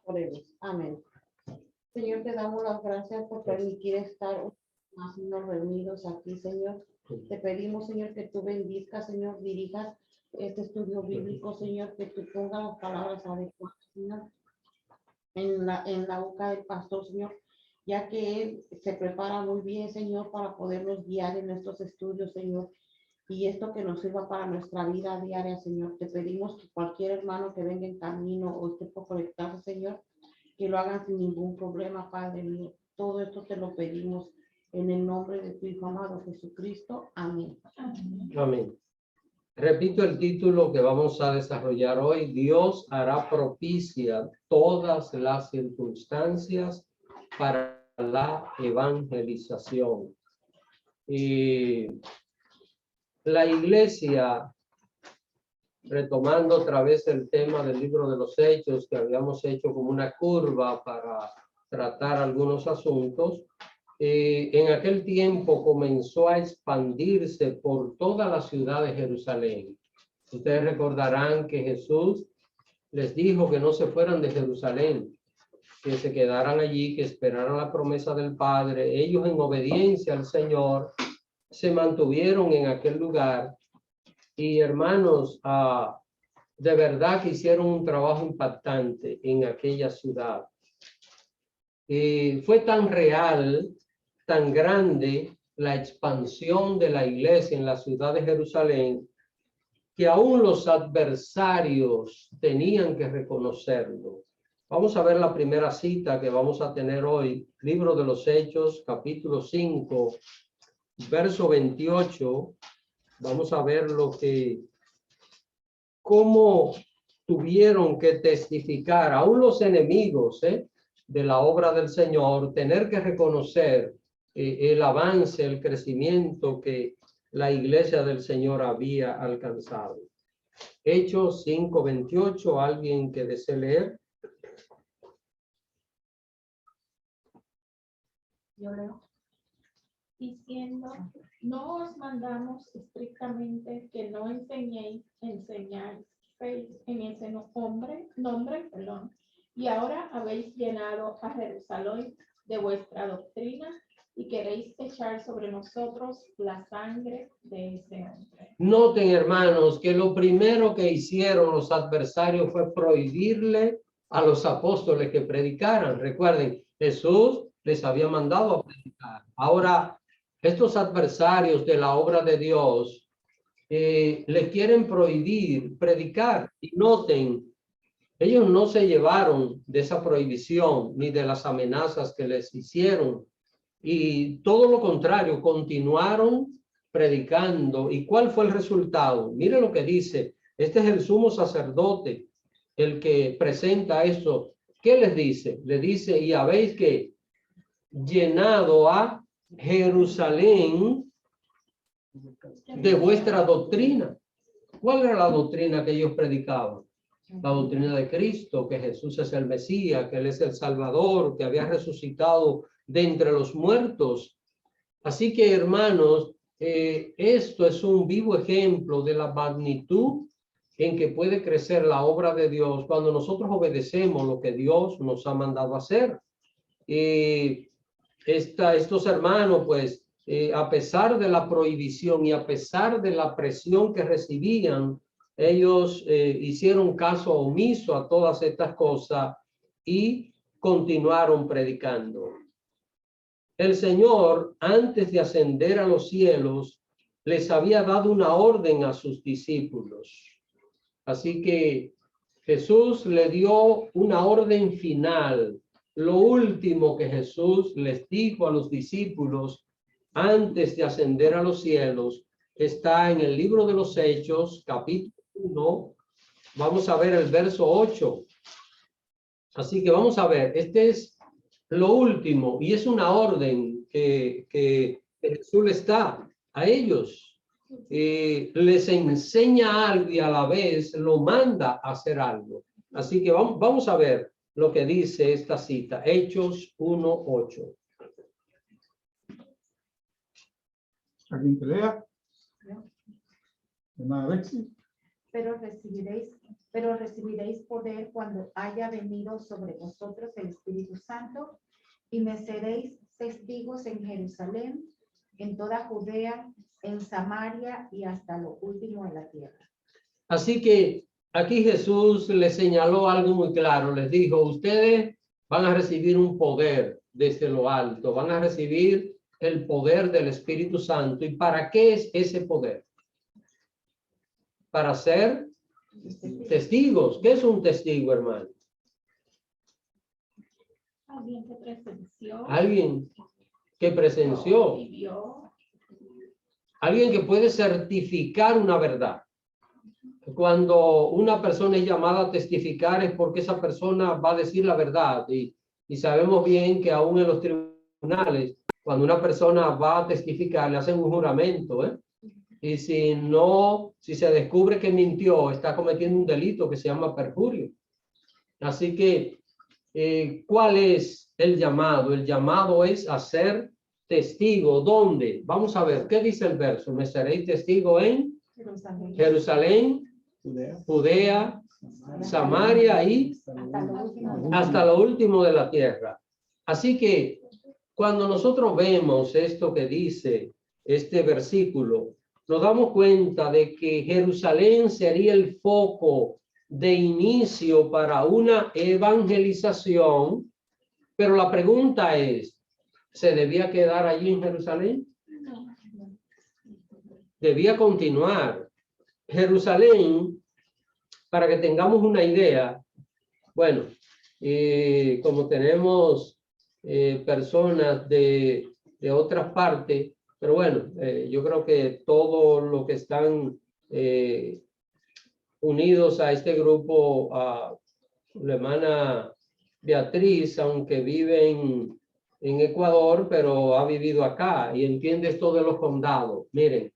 Oremos. Amén. Señor, te damos las gracias por permitir estar más reunidos aquí, Señor. Te pedimos, Señor, que tú bendizcas, Señor, dirijas este estudio bíblico, Señor, que tú pongas las palabras adecuadas, Señor, en la boca del pastor, Señor, ya que él se prepara muy bien, Señor, para podernos guiar en nuestros estudios, Señor. Y esto que nos sirva para nuestra vida diaria, Señor. Te pedimos que cualquier hermano que venga en camino o esté por conectarse, Señor, que lo hagan sin ningún problema, Padre mío. Todo esto te lo pedimos en el nombre de tu Hijo amado Jesucristo. Amén. Amén. Repito el título que vamos a desarrollar hoy. Dios hará propicia todas las circunstancias para la evangelización. Y la iglesia, retomando otra vez el tema del libro de los Hechos, que habíamos hecho como una curva para tratar algunos asuntos, en aquel tiempo comenzó a expandirse por toda la ciudad de Jerusalén. Ustedes recordarán que Jesús les dijo que no se fueran de Jerusalén, que se quedaran allí, que esperaran la promesa del Padre. Ellos, en obediencia al Señor, se mantuvieron en aquel lugar. Y hermanos, de verdad que hicieron un trabajo impactante en aquella ciudad. Fue tan real, tan grande la expansión de la iglesia en la ciudad de Jerusalén, que aún los adversarios tenían que reconocerlo. Vamos a ver la primera cita que vamos a tener hoy, libro de los Hechos, capítulo 5, verso 28. Vamos a ver cómo tuvieron que testificar, aún los enemigos de la obra del Señor, tener que reconocer el avance, el crecimiento que la iglesia del Señor había alcanzado. Hechos 5:28, ¿alguien que desee leer? Yo leo. Diciendo, no os mandamos estrictamente que no enseñáis en ese nombre, y ahora habéis llenado a Jerusalén de vuestra doctrina y queréis echar sobre nosotros la sangre de ese hombre. Noten, hermanos, que lo primero que hicieron los adversarios fue prohibirle a los apóstoles que predicaran. Recuerden, Jesús les había mandado a predicar. Ahora, estos adversarios de la obra de Dios le quieren prohibir predicar. Y noten, ellos no se llevaron de esa prohibición ni de las amenazas que les hicieron. Y todo lo contrario, continuaron predicando. ¿Y cuál fue el resultado? Mire lo que dice. Este es el sumo sacerdote, el que presenta esto. ¿Qué les dice? Le dice, y habéis que llenado a Jerusalén de vuestra doctrina. ¿Cuál era la doctrina que ellos predicaban? La doctrina de Cristo, que Jesús es el Mesías, que Él es el Salvador, que había resucitado de entre los muertos. Así que, hermanos, esto es un vivo ejemplo de la magnitud en que puede crecer la obra de Dios cuando nosotros obedecemos lo que Dios nos ha mandado hacer. Estos hermanos, pues, a pesar de la prohibición y a pesar de la presión que recibían, ellos hicieron caso omiso a todas estas cosas y continuaron predicando. El Señor, antes de ascender a los cielos, les había dado una orden a sus discípulos. Así que Jesús le dio una orden final. Lo último que Jesús les dijo a los discípulos antes de ascender a los cielos está en el libro de los Hechos, capítulo 1. Vamos a ver el verso 8. Así que vamos a ver, este es lo último y es una orden que Jesús les da a ellos. Les enseña algo y a la vez lo manda a hacer algo. Así que vamos a ver lo que dice esta cita, Hechos 1:8. ¿Alguien que lea? Hermana Alexis. pero recibiréis poder cuando haya venido sobre vosotros el Espíritu Santo, y me seréis testigos en Jerusalén, en toda Judea, en Samaria y hasta lo último de la tierra. Así que aquí Jesús les señaló algo muy claro. Les dijo, ustedes van a recibir un poder desde lo alto, van a recibir el poder del Espíritu Santo. ¿Y para qué es ese poder? Para ser testigos. ¿Qué es un testigo, hermano? Alguien que presenció. Alguien que presenció. Vivió. Alguien que puede certificar una verdad. Cuando una persona es llamada a testificar es porque esa persona va a decir la verdad. Y sabemos bien que aún en los tribunales, cuando una persona va a testificar, le hacen un juramento, ¿eh? Y si se descubre que mintió, está cometiendo un delito que se llama perjurio. Así que, ¿cuál es el llamado? El llamado es a ser testigo. ¿Dónde? Vamos a ver, ¿qué dice el verso? Me seréis testigo en Jerusalén, Judea, Samaria y hasta lo último de la tierra. Así que cuando nosotros vemos esto que dice este versículo, nos damos cuenta de que Jerusalén sería el foco de inicio para una evangelización, pero la pregunta es, ¿se debía quedar allí en Jerusalén? Debía continuar. Jerusalén, para que tengamos una idea, bueno, como tenemos personas de otras partes, pero bueno, yo creo que todos los que están unidos a este grupo, a la hermana Beatriz, aunque vive en Ecuador, pero ha vivido acá y entiende esto de los condados. Miren,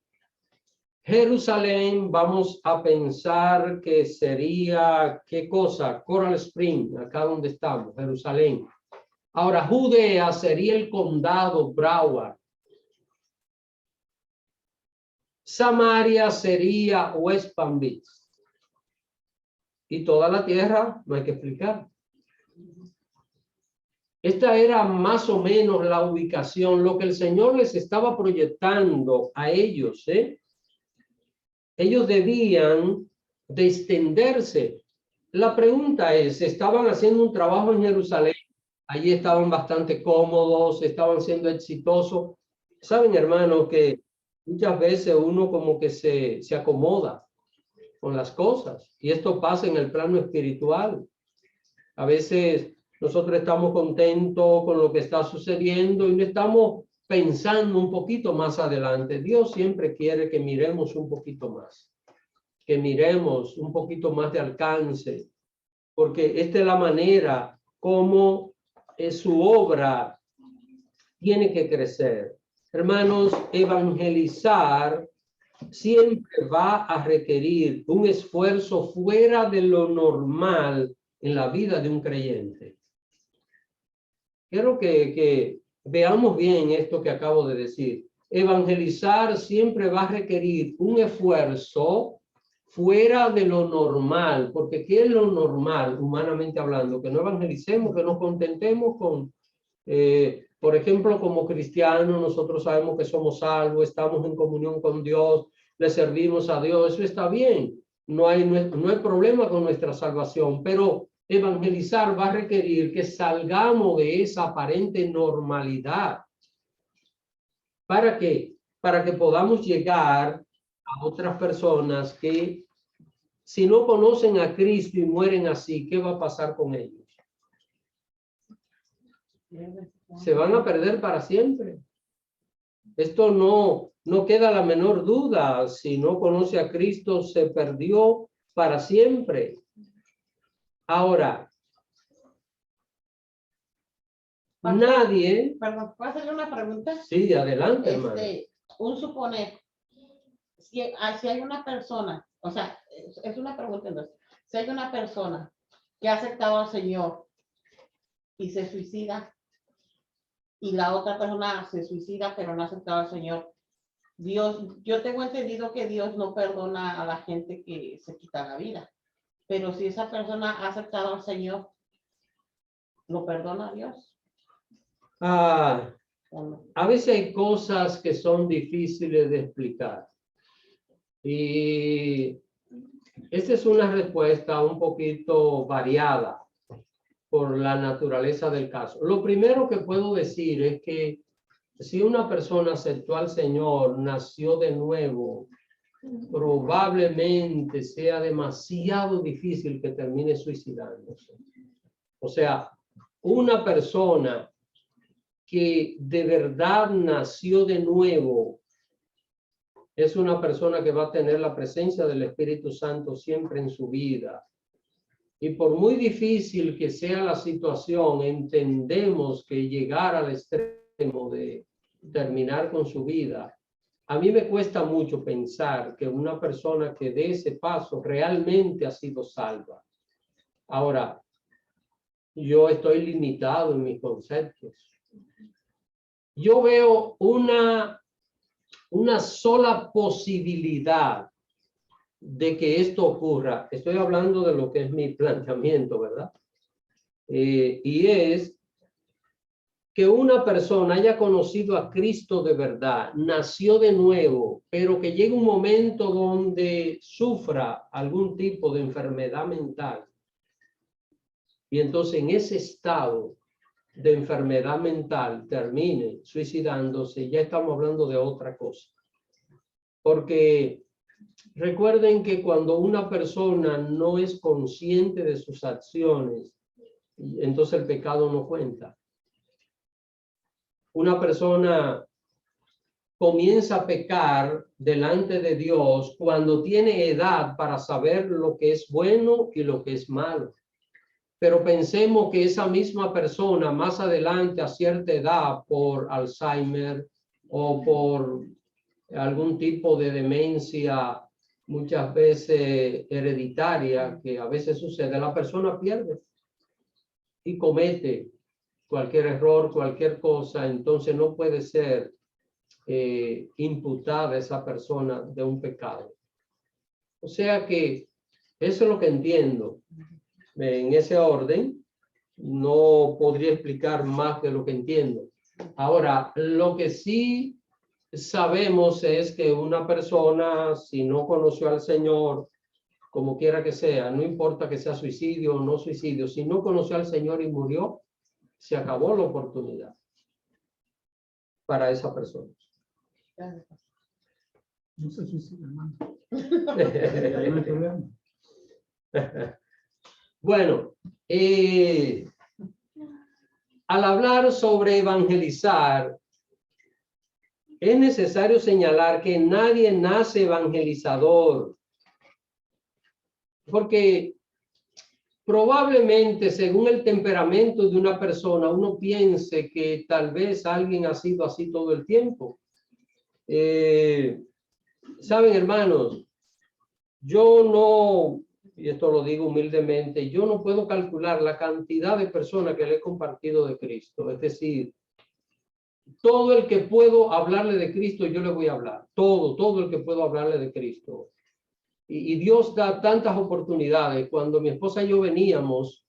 Jerusalén, vamos a pensar que sería, ¿qué cosa? Coral Spring, acá donde estamos, Jerusalén. Ahora, Judea sería el condado Broward. Samaria sería West Palm Beach. Y toda la tierra, no hay que explicar. Esta era más o menos la ubicación, lo que el Señor les estaba proyectando a ellos, ¿eh? Ellos debían de extenderse. La pregunta es, ¿estaban haciendo un trabajo en Jerusalén? Allí estaban bastante cómodos, estaban siendo exitosos. Saben, hermanos, que muchas veces uno como que se acomoda con las cosas. Y esto pasa en el plano espiritual. A veces nosotros estamos contentos con lo que está sucediendo y no estamos pensando un poquito más adelante. Dios siempre quiere que miremos un poquito más, que miremos un poquito más de alcance, porque esta es la manera como su obra tiene que crecer. Hermanos, evangelizar siempre va a requerir un esfuerzo fuera de lo normal en la vida de un creyente. Quiero que veamos bien esto que acabo de decir. Evangelizar siempre va a requerir un esfuerzo fuera de lo normal, porque ¿qué es lo normal, humanamente hablando? Que no evangelicemos, que nos contentemos con, por ejemplo, como cristianos, nosotros sabemos que somos salvos, estamos en comunión con Dios, le servimos a Dios, eso está bien, no hay problema con nuestra salvación, pero evangelizar va a requerir que salgamos de esa aparente normalidad. ¿Para qué? Para que podamos llegar a otras personas que, si no conocen a Cristo y mueren así, ¿qué va a pasar con ellos? Se van a perder para siempre. Esto no queda la menor duda. Si no conoce a Cristo, se perdió para siempre. Ahora, nadie... Perdón, ¿puedo hacerle una pregunta? Sí, adelante, hermano. Un suponer, si hay una persona, o sea, es una pregunta entonces, si hay una persona que ha aceptado al Señor y se suicida, y la otra persona se suicida pero no ha aceptado al Señor, Dios, yo tengo entendido que Dios no perdona a la gente que se quita la vida, pero si esa persona ha aceptado al Señor, ¿lo perdona a Dios Ah, o no? a veces hay cosas que son difíciles de explicar. Y esta es una respuesta un poquito variada por la naturaleza del caso. Lo primero que puedo decir es que si una persona aceptó al Señor, nació de nuevo, probablemente sea demasiado difícil que termine suicidándose. O sea, una persona que de verdad nació de nuevo es una persona que va a tener la presencia del Espíritu Santo siempre en su vida. Y por muy difícil que sea la situación, entendemos que llegar al extremo de terminar con su vida. A mí me cuesta mucho pensar que una persona que dé ese paso realmente ha sido salva. Ahora, yo estoy limitado en mis conceptos. Yo veo una sola posibilidad de que esto ocurra. Estoy hablando de lo que es mi planteamiento, ¿verdad? Y es que una persona haya conocido a Cristo de verdad, nació de nuevo, pero que llegue un momento donde sufra algún tipo de enfermedad mental. Y entonces en ese estado de enfermedad mental termine suicidándose, ya estamos hablando de otra cosa. Porque recuerden que cuando una persona no es consciente de sus acciones, entonces el pecado no cuenta. Una persona comienza a pecar delante de Dios cuando tiene edad para saber lo que es bueno y lo que es malo. Pero pensemos que esa misma persona más adelante a cierta edad por Alzheimer o por algún tipo de demencia, muchas veces hereditaria, que a veces sucede, la persona pierde y comete cualquier error, cualquier cosa, entonces no puede ser imputada esa persona de un pecado. O sea que eso es lo que entiendo. En ese orden, no podría explicar más de lo que entiendo. Ahora, lo que sí sabemos es que una persona, si no conoció al Señor, como quiera que sea, no importa que sea suicidio o no suicidio, si no conoció al Señor y murió, se acabó la oportunidad para esa persona. No se suicida, hermano. Ahí no hay problema. Bueno, al hablar sobre evangelizar, es necesario señalar que nadie nace evangelizador, porque probablemente según el temperamento de una persona, uno piense que tal vez alguien ha sido así todo el tiempo. Saben, hermanos, yo no, y esto lo digo humildemente, yo no puedo calcular la cantidad de personas que le he compartido de Cristo. Es decir, todo el que puedo hablarle de Cristo, yo le voy a hablar. Todo el que puedo hablarle de Cristo. Y Dios da tantas oportunidades. Cuando mi esposa y yo veníamos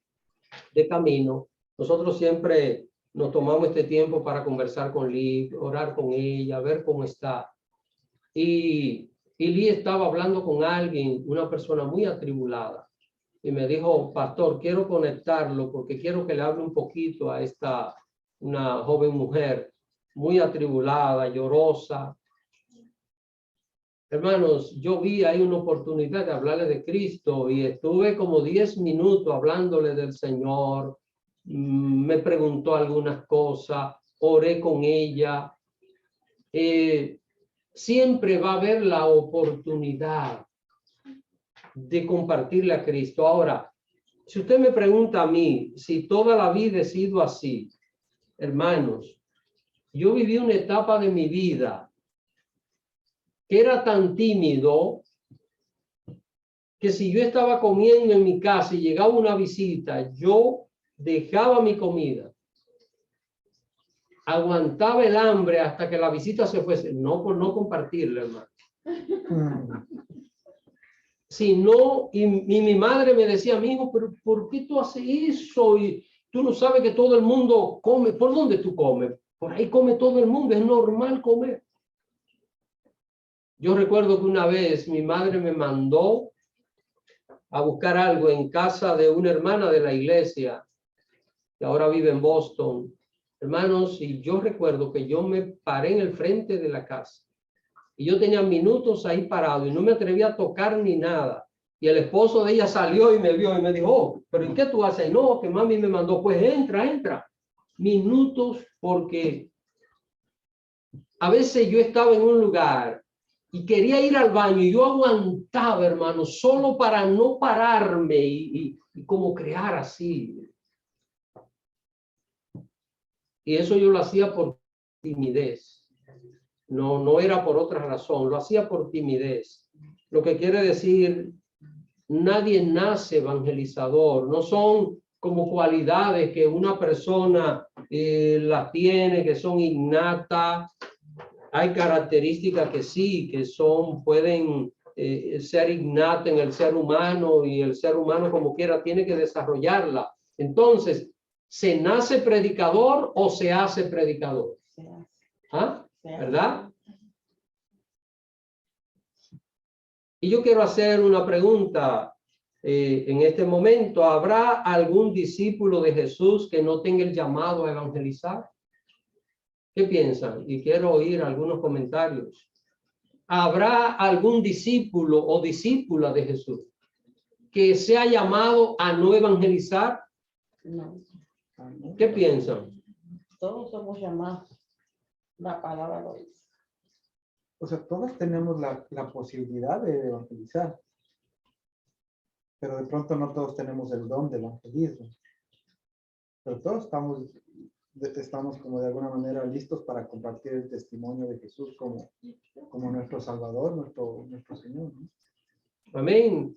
de camino, nosotros siempre nos tomamos este tiempo para conversar con Lee, orar con ella, ver cómo está. Y Lee estaba hablando con alguien, una persona muy atribulada. Y me dijo, pastor, quiero conectarlo porque quiero que le hable un poquito a una joven mujer muy atribulada, llorosa. Hermanos, yo vi ahí una oportunidad de hablarle de Cristo y estuve como 10 minutos hablándole del Señor. Me preguntó algunas cosas, oré con ella. Siempre va a haber la oportunidad de compartirle a Cristo. Ahora, si usted me pregunta a mí si toda la vida he sido así, hermanos, yo viví una etapa de mi vida que era tan tímido que si yo estaba comiendo en mi casa y llegaba una visita, yo dejaba mi comida aguantaba el hambre hasta que la visita se fuese, no por no compartirla, hermano. Si no, y mi madre me decía, amigo, pero ¿por qué tú haces eso? Y tú no sabes que todo el mundo come. ¿Por dónde tú comes? Por ahí come todo el mundo, es normal comer. Yo recuerdo que una vez mi madre me mandó a buscar algo en casa de una hermana de la iglesia, que ahora vive en Boston. Hermanos, y yo recuerdo que yo me paré en el frente de la casa y yo tenía minutos ahí parado y no me atrevía a tocar ni nada. Y el esposo de ella salió y me vio y me dijo, oh, ¿pero ¿y qué tú haces ahí? No, que mami me mandó. Pues entra. Minutos, porque a veces yo estaba en un lugar y quería ir al baño y yo aguantaba, hermano, solo para no pararme y como crear así. Y eso yo lo hacía por timidez. No era por otra razón, lo hacía por timidez. Lo que quiere decir, nadie nace evangelizador, no son como cualidades que una persona las tiene, que son innatas. Hay características que sí, que pueden ser innatas en el ser humano, y el ser humano como quiera tiene que desarrollarla. Entonces, ¿se nace predicador o se hace predicador? ¿Ah? ¿Verdad? Y yo quiero hacer una pregunta en este momento. ¿Habrá algún discípulo de Jesús que no tenga el llamado a evangelizar? ¿Qué piensan? Y quiero oír algunos comentarios. ¿Habrá algún discípulo o discípula de Jesús que sea llamado a no evangelizar? No, ¿Qué piensan? todos somos llamados. La palabra lo dice. O sea, todos tenemos la posibilidad de evangelizar, pero de pronto no todos tenemos el don de evangelismo. Pero todos estamos como de alguna manera listos para compartir el testimonio de Jesús como nuestro Salvador, nuestro Señor, ¿no? Amén.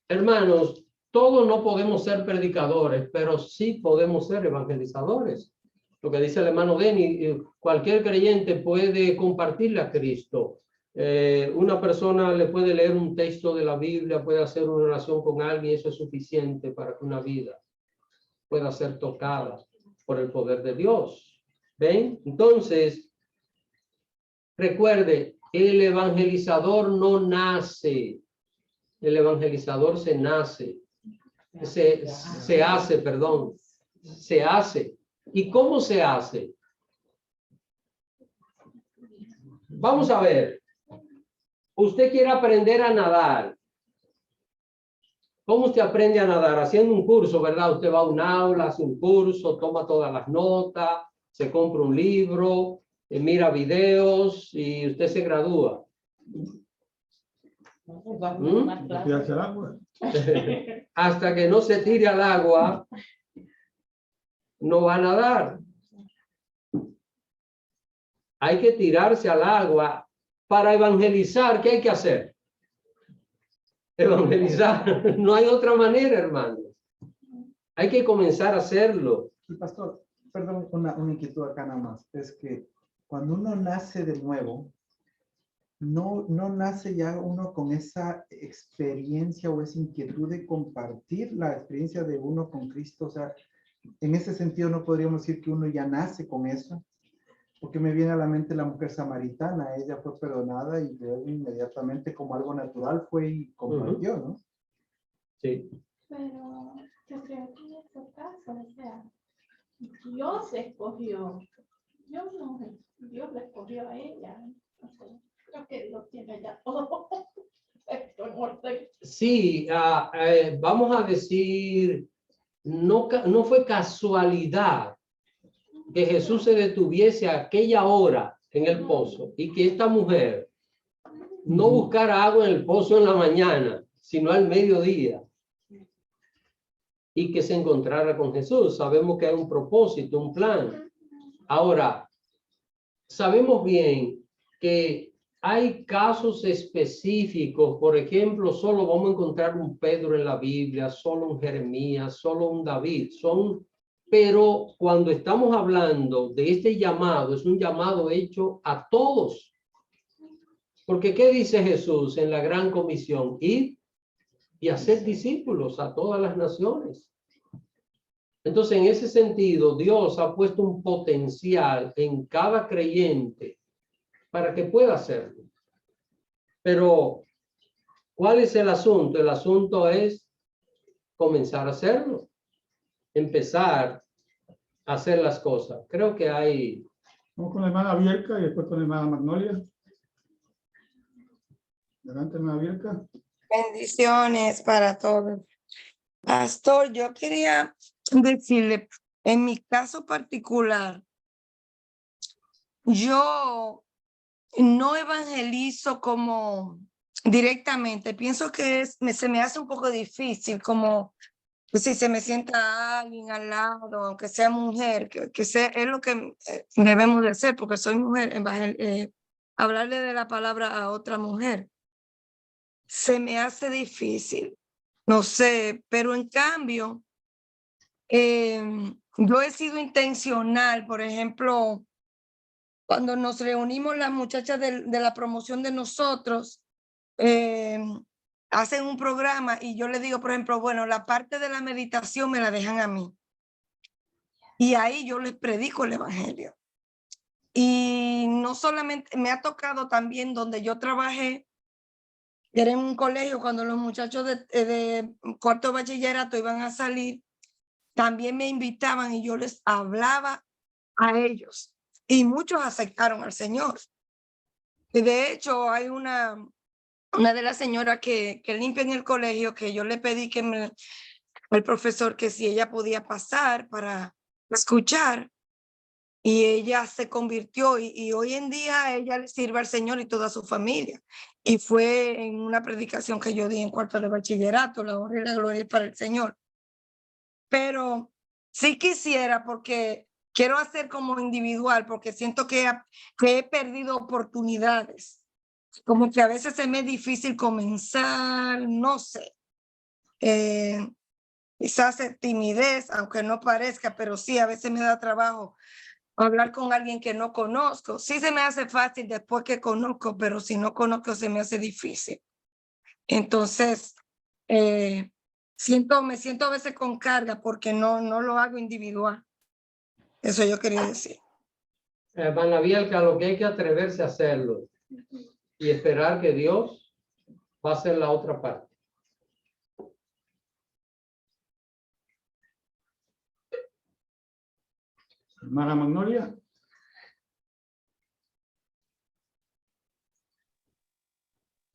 Hermanos, todos no podemos ser predicadores, pero sí podemos ser evangelizadores. Lo que dice el hermano Denny, cualquier creyente puede compartirle a Cristo. Una persona le puede leer un texto de la Biblia, puede hacer una oración con alguien, eso es suficiente para que una vida pueda ser tocada por el poder de Dios. ¿Ven? Entonces, recuerde, el evangelizador no nace. El evangelizador se nace. Se hace, perdón. Se hace. ¿Y cómo se hace? Vamos a ver. Usted quiere aprender a nadar. ¿Cómo usted aprende a nadar? Haciendo un curso, ¿verdad? Usted va a un aula, hace un curso, toma todas las notas, se compra un libro, mira videos y usted se gradúa. Tirarse al agua. Hasta que no se tire al agua, no va a nadar. Hay que tirarse al agua. Para evangelizar, ¿qué hay que hacer? Evangelizar. No hay otra manera, hermanos. Hay que comenzar a hacerlo. Y pastor, perdón, una inquietud acá nada más. Es que cuando uno nace de nuevo, no nace ya uno con esa experiencia o esa inquietud de compartir la experiencia de uno con Cristo. O sea, en ese sentido no podríamos decir que uno ya nace con eso. Porque me viene a la mente la mujer samaritana. Ella fue perdonada y luego inmediatamente, como algo natural, fue y compartió, ¿no? Sí. Pero yo creo que en este caso, o sea, Dios escogió, Dios le escogió a ella. O sea, creo que Dios tiene ya todo. Esto en orden. Sí, vamos a decir, no fue casualidad que Jesús se detuviese a aquella hora en el pozo y que esta mujer no buscara agua en el pozo en la mañana, sino al mediodía, y que se encontrara con Jesús. Sabemos que hay un propósito, un plan. Ahora, sabemos bien que hay casos específicos. Por ejemplo, solo vamos a encontrar un Pedro en la Biblia, solo un Jeremías, solo un David. Son Pero cuando estamos hablando de este llamado, es un llamado hecho a todos. Porque ¿qué dice Jesús en la gran comisión? Id y hacer discípulos a todas las naciones. Entonces, en ese sentido, Dios ha puesto un potencial en cada creyente para que pueda hacerlo. Pero, ¿cuál es el asunto? El asunto es comenzar a hacerlo, empezar a hacer las cosas. Creo que hay... Vamos con la hermana Bielka y después con la hermana Magnolia. Adelante, hermana Bielka. Bendiciones para todos. Pastor, yo quería decirle, en mi caso particular, yo no evangelizo como directamente. Pienso que se me hace un poco difícil, como pues, si se me sienta alguien al lado, aunque sea mujer, que sea, es lo que debemos de hacer, porque soy mujer, hablarle de la palabra a otra mujer. Se me hace difícil, no sé, pero en cambio, yo he sido intencional, por ejemplo, cuando nos reunimos las muchachas de la promoción de nosotros, hacen un programa y yo les digo, por ejemplo, bueno, la parte de la meditación me la dejan a mí. Y ahí yo les predico el evangelio. Y no solamente, me ha tocado también donde yo trabajé, era en un colegio cuando los muchachos de cuarto bachillerato iban a salir, también me invitaban y yo les hablaba a ellos. Y muchos aceptaron al Señor. Y de hecho, hay una de las señoras que limpia en el colegio, que yo le pedí al profesor que si ella podía pasar para escuchar. Y ella se convirtió y hoy en día ella le sirve al Señor y toda su familia. Y fue en una predicación que yo di en cuarto de bachillerato, la honra y la gloria es para el Señor. Pero sí quisiera, porque quiero hacer como individual, porque siento que he perdido oportunidades. Como que a veces se me es difícil comenzar, no sé. Quizás timidez, aunque no parezca, pero sí, a veces me da trabajo hablar con alguien que no conozco. Sí se me hace fácil después que conozco, pero si no conozco se me hace difícil. Entonces, me siento a veces con carga porque no lo hago individual. Eso yo quería decir. Hermana Bielka, lo que hay que atreverse a hacerlo y esperar que Dios va a hacer la otra parte. Hermana Magnolia.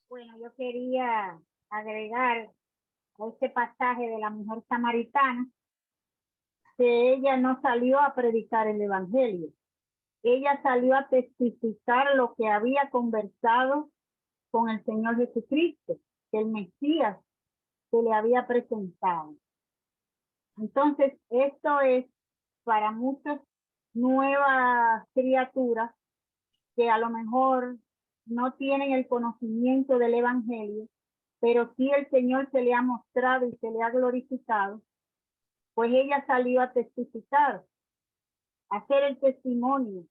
Bueno, yo quería agregar a este pasaje de la mujer samaritana que ella no salió a predicar el evangelio. Ella salió a testificar lo que había conversado con el Señor Jesucristo, el Mesías que le había presentado. Entonces, esto es para muchas nuevas criaturas que a lo mejor no tienen el conocimiento del evangelio, pero sí el Señor se le ha mostrado y se le ha glorificado, pues ella salió a testificar, a hacer el testimonio.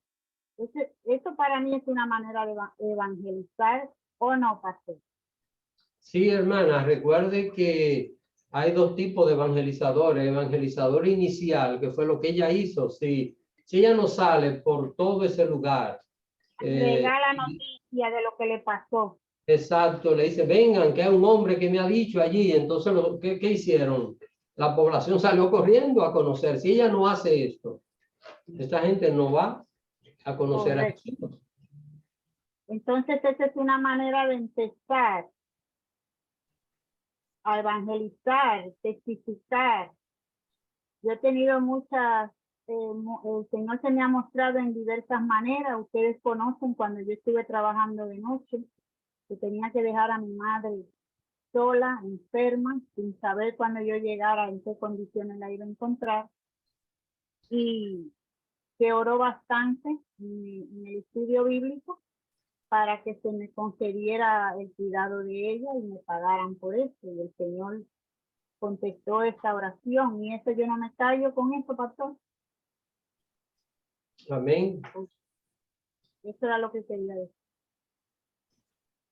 Eso para mí es una manera de evangelizar, ¿o no, pastor? Sí, hermana, recuerde que hay dos tipos de evangelizadores. Evangelizador inicial, que fue lo que ella hizo. Si ella no sale por todo ese lugar. Llega la noticia de lo que le pasó. Exacto, le dice, vengan, que hay un hombre que me ha dicho allí. Entonces, ¿qué hicieron? La población salió corriendo a conocer. Si ella no hace esto, esta gente no va a conocer a Jesús. Entonces, esa es una manera de empezar a evangelizar, testificar. Yo he tenido muchas, el Señor se me ha mostrado en diversas maneras. Ustedes conocen cuando yo estuve trabajando de noche, que tenía que dejar a mi madre sola, enferma, sin saber cuando yo llegara en qué condiciones la iba a encontrar. Y que oró bastante en el estudio bíblico para que se me concediera el cuidado de ella y me pagaran por eso. Y el Señor contestó esta oración. Y eso yo no me callo con eso, pastor. Amén. Eso era lo que quería decir.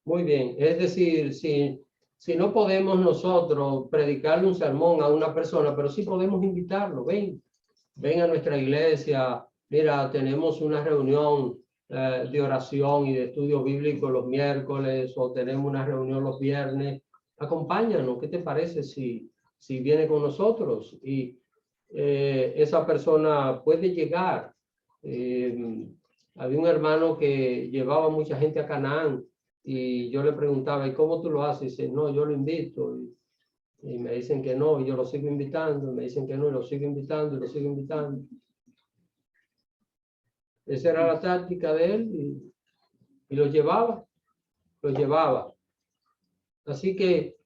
Muy bien. Es decir, si no podemos nosotros predicarle un sermón a una persona, pero sí podemos invitarlo. Ven a nuestra iglesia. Mira, tenemos una reunión de oración y de estudio bíblico los miércoles, o tenemos una reunión los viernes. Acompáñanos. ¿Qué te parece si viene con nosotros? Y esa persona puede llegar. Había un hermano que llevaba mucha gente a Canaán, y yo le preguntaba, ¿y cómo tú lo haces? Y dice, no, yo lo invito. Y me dicen que no, y yo lo sigo invitando. Me dicen que no, y lo sigo invitando, y lo sigo invitando. Esa era la táctica de él, y lo llevaba. Así que,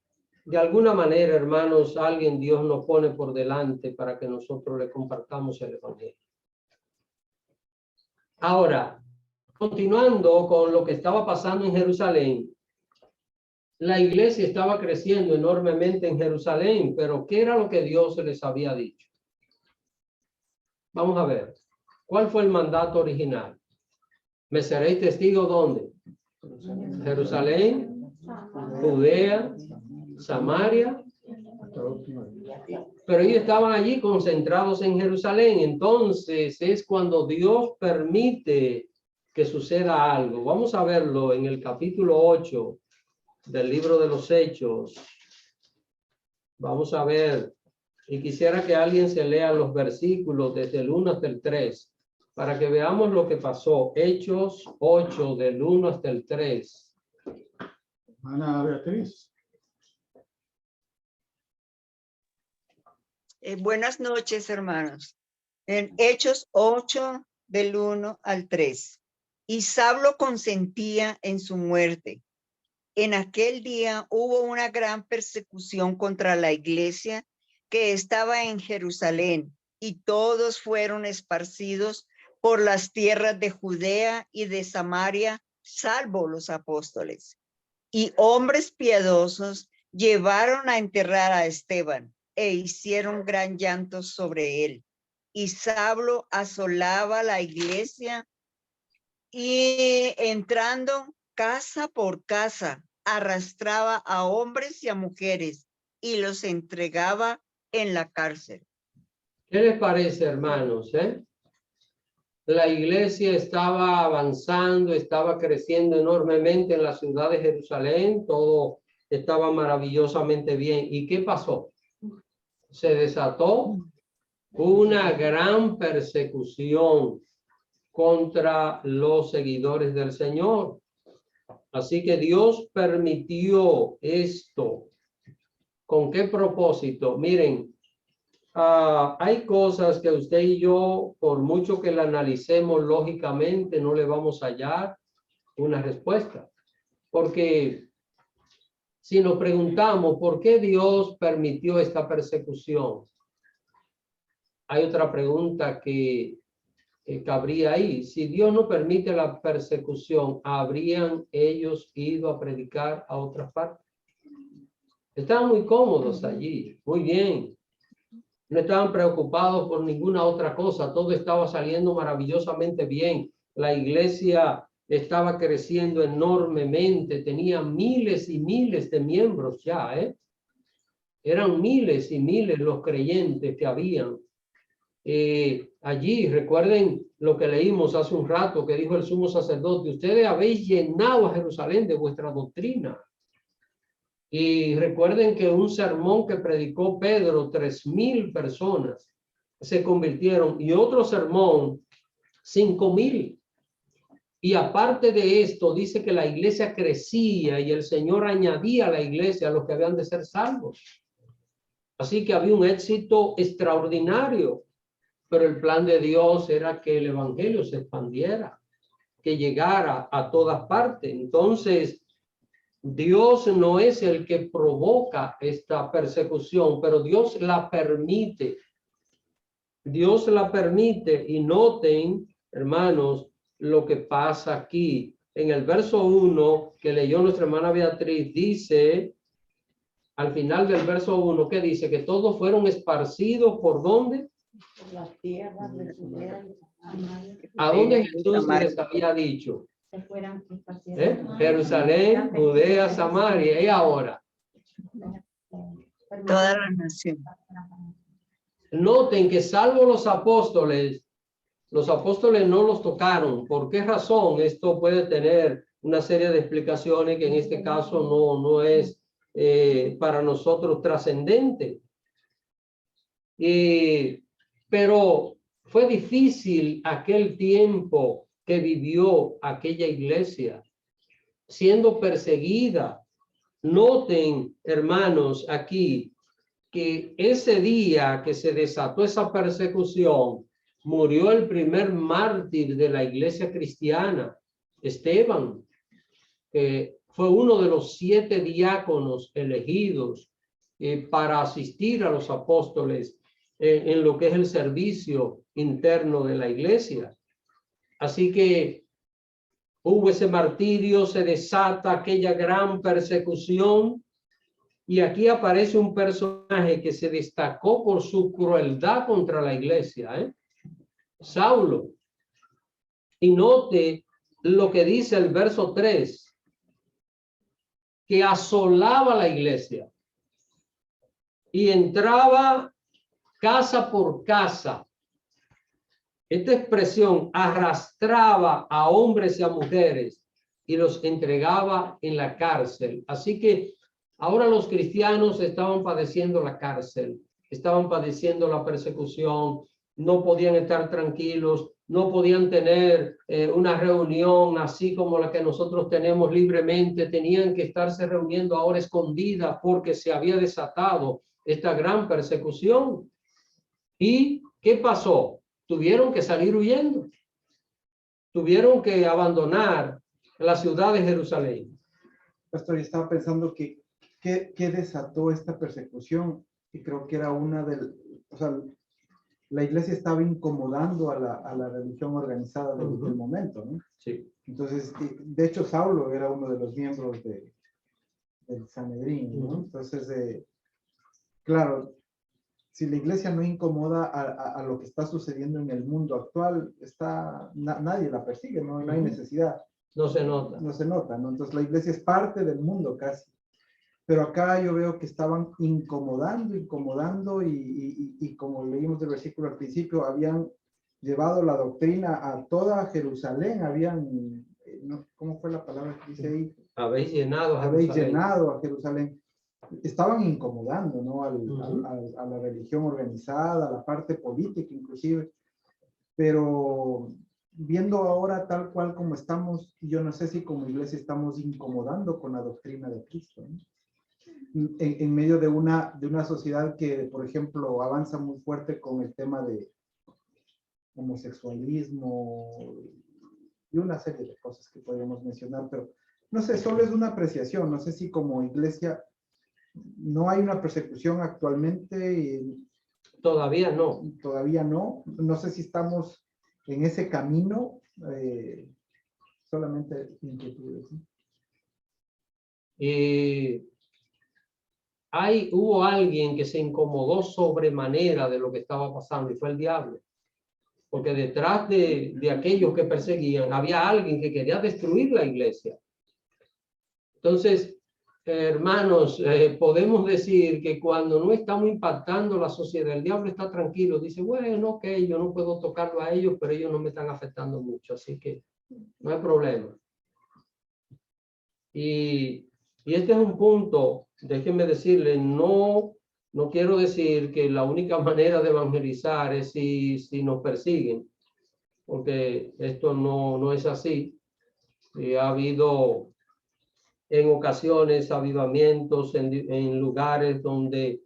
de alguna manera, hermanos, alguien Dios nos pone por delante para que nosotros le compartamos el evangelio. Ahora, continuando con lo que estaba pasando en Jerusalén, la iglesia estaba creciendo enormemente en Jerusalén, pero ¿qué era lo que Dios les había dicho? Vamos a ver, ¿cuál fue el mandato original? ¿Me seréis testigos dónde? Jerusalén, Judea, Samaria. Pero ellos estaban allí concentrados en Jerusalén. Entonces es cuando Dios permite que suceda algo. Vamos a verlo en el capítulo 8 del libro de los Hechos. Vamos a ver, y quisiera que alguien se lea los versículos desde el 1 hasta el 3, para que veamos lo que pasó. Hechos 8, del 1 hasta el 3. Hermana Beatriz. Buenas noches, hermanos. En Hechos 8, del 1 al 3. Y Saulo consentía en su muerte. En aquel día hubo una gran persecución contra la iglesia que estaba en Jerusalén, y todos fueron esparcidos por las tierras de Judea y de Samaria, salvo los apóstoles. Y hombres piadosos llevaron a enterrar a Esteban, e hicieron gran llanto sobre él. Y Saulo asolaba la iglesia, y entrando casa por casa, arrastraba a hombres y a mujeres y los entregaba en la cárcel. ¿Qué les parece, hermanos? La iglesia estaba avanzando, estaba creciendo enormemente en la ciudad de Jerusalén, todo estaba maravillosamente bien. ¿Y qué pasó? Se desató una gran persecución contra los seguidores del Señor. Así que Dios permitió esto. ¿Con qué propósito? Miren, hay cosas que usted y yo, por mucho que la analicemos lógicamente, no le vamos a hallar una respuesta. Porque si nos preguntamos por qué Dios permitió esta persecución, hay otra pregunta que cabría ahí. Si Dios no permite la persecución, ¿habrían ellos ido a predicar a otras partes? Estaban muy cómodos allí, muy bien. No estaban preocupados por ninguna otra cosa. Todo estaba saliendo maravillosamente bien. La iglesia estaba creciendo enormemente. Tenía miles y miles de miembros ya, Eran miles y miles los creyentes que habían. Allí, recuerden lo que leímos hace un rato, que dijo el sumo sacerdote: ustedes habéis llenado a Jerusalén de vuestra doctrina. Y recuerden que un sermón que predicó Pedro, 3,000 personas se convirtieron, y otro sermón, 5,000. Y aparte de esto, dice que la iglesia crecía y el Señor añadía a la iglesia a los que habían de ser salvos. Así que había un éxito extraordinario. Pero el plan de Dios era que el evangelio se expandiera, que llegara a todas partes. Entonces, Dios no es el que provoca esta persecución, pero Dios la permite. Dios la permite. Y noten, hermanos, lo que pasa aquí. En el verso 1 que leyó nuestra hermana Beatriz, dice al final del verso 1, que dice que todos fueron esparcidos por dónde, Por las tierras de Judea y Samaria. a dónde Jesús les había dicho. Se fueran esparciendo. Jerusalén, Judea, Samaria, y ahora. Toda la nación. Noten que salvo los apóstoles no los tocaron. ¿Por qué razón? Esto puede tener una serie de explicaciones que en este caso no es para nosotros trascendente. Pero fue difícil aquel tiempo que vivió aquella iglesia, siendo perseguida. Noten, hermanos, aquí que ese día que se desató esa persecución, murió el primer mártir de la iglesia cristiana, Esteban, que fue uno de los 7 diáconos elegidos para asistir a los apóstoles en lo que es el servicio interno de la iglesia. Así que hubo ese martirio, se desata aquella gran persecución, y aquí aparece un personaje que se destacó por su crueldad contra la iglesia, Saulo. Y note lo que dice el verso 3, que asolaba la iglesia y entraba casa por casa. Esta expresión, arrastraba a hombres y a mujeres y los entregaba en la cárcel. Así que ahora los cristianos estaban padeciendo la cárcel, estaban padeciendo la persecución, no podían estar tranquilos, no podían tener una reunión así como la que nosotros tenemos libremente, tenían que estarse reuniendo ahora escondidas porque se había desatado esta gran persecución. ¿Y qué pasó? Tuvieron que salir huyendo, tuvieron que abandonar la ciudad de Jerusalén. Pastor, yo estaba pensando que ¿qué desató esta persecución? Y creo que era o sea, la iglesia estaba incomodando a la religión organizada del momento, ¿no? Sí. Entonces, de hecho, Saulo era uno de los miembros del Sanedrín, ¿no? Entonces, claro, si la iglesia no incomoda a lo que está sucediendo en el mundo actual, nadie la persigue, no hay necesidad. No se nota. No se nota, ¿no? Entonces la iglesia es parte del mundo casi. Pero acá yo veo que estaban incomodando y como leímos el versículo al principio, habían llevado la doctrina a toda Jerusalén, ¿cómo fue la palabra que dice ahí? Habéis llenado a Jerusalén. Estaban incomodando, ¿no? A la religión organizada, a la parte política inclusive. Pero viendo ahora tal cual como estamos, yo no sé si como iglesia estamos incomodando con la doctrina de Cristo, ¿no? En medio de una sociedad que, por ejemplo, avanza muy fuerte con el tema de homosexualismo y una serie de cosas que podríamos mencionar, pero no sé, solo es una apreciación, no sé si como iglesia no hay una persecución actualmente. Todavía no. Todavía no. No sé si estamos en ese camino, solamente inquietudes, ¿sí? Hubo alguien que se incomodó sobremanera de lo que estaba pasando y fue el diablo. Porque detrás de aquellos que perseguían había alguien que quería destruir la iglesia. Entonces, hermanos, podemos decir que cuando no estamos impactando la sociedad, el diablo está tranquilo, dice, bueno, ok, yo no puedo tocarlo a ellos, pero ellos no me están afectando mucho, así que no hay problema. Y este es un punto, déjenme decirle, no quiero decir que la única manera de evangelizar es si nos persiguen, porque esto no es así. Ha habido en ocasiones avivamientos en lugares donde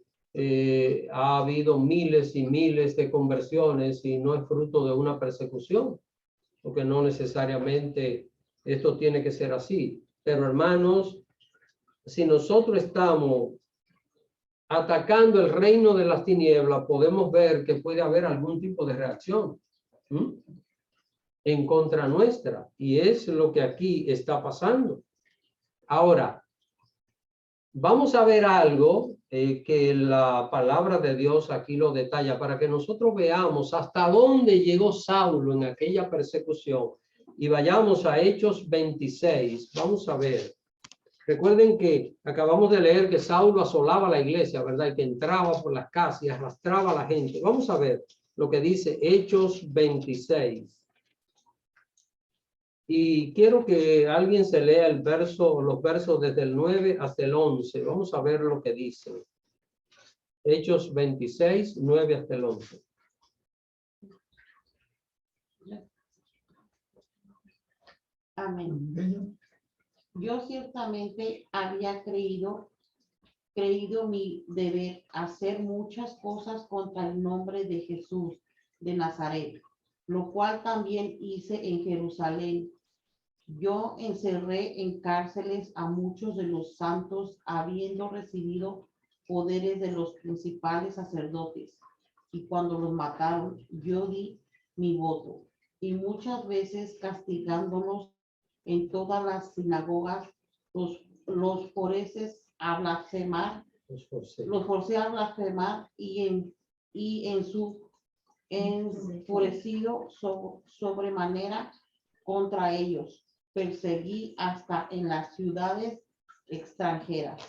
ha habido miles y miles de conversiones y no es fruto de una persecución, porque no necesariamente esto tiene que ser así. Pero hermanos, si nosotros estamos atacando el reino de las tinieblas, podemos ver que puede haber algún tipo de reacción en contra nuestra, y es lo que aquí está pasando. Ahora, vamos a ver algo que la palabra de Dios aquí lo detalla para que nosotros veamos hasta dónde llegó Saulo en aquella persecución. Y vayamos a Hechos 26. Vamos a ver. Recuerden que acabamos de leer que Saulo asolaba la iglesia, ¿verdad? Y que entraba por las casas y arrastraba a la gente. Vamos a ver lo que dice Hechos 26. Y quiero que alguien se lea el verso, los versos desde el 9 hasta el 11. Vamos a ver lo que dice. Hechos 26, 9 hasta el 11. Amén. Yo ciertamente había creído mi deber hacer muchas cosas contra el nombre de Jesús de Nazaret, lo cual también hice en Jerusalén. Yo encerré en cárceles a muchos de los santos, habiendo recibido poderes de los principales sacerdotes. Y cuando los mataron, yo di mi voto. Y muchas veces castigándolos en todas las sinagogas, los forces a blasfemar, los forcé a blasfemar y en su enfurecido sobremanera contra ellos, perseguí hasta en las ciudades extranjeras.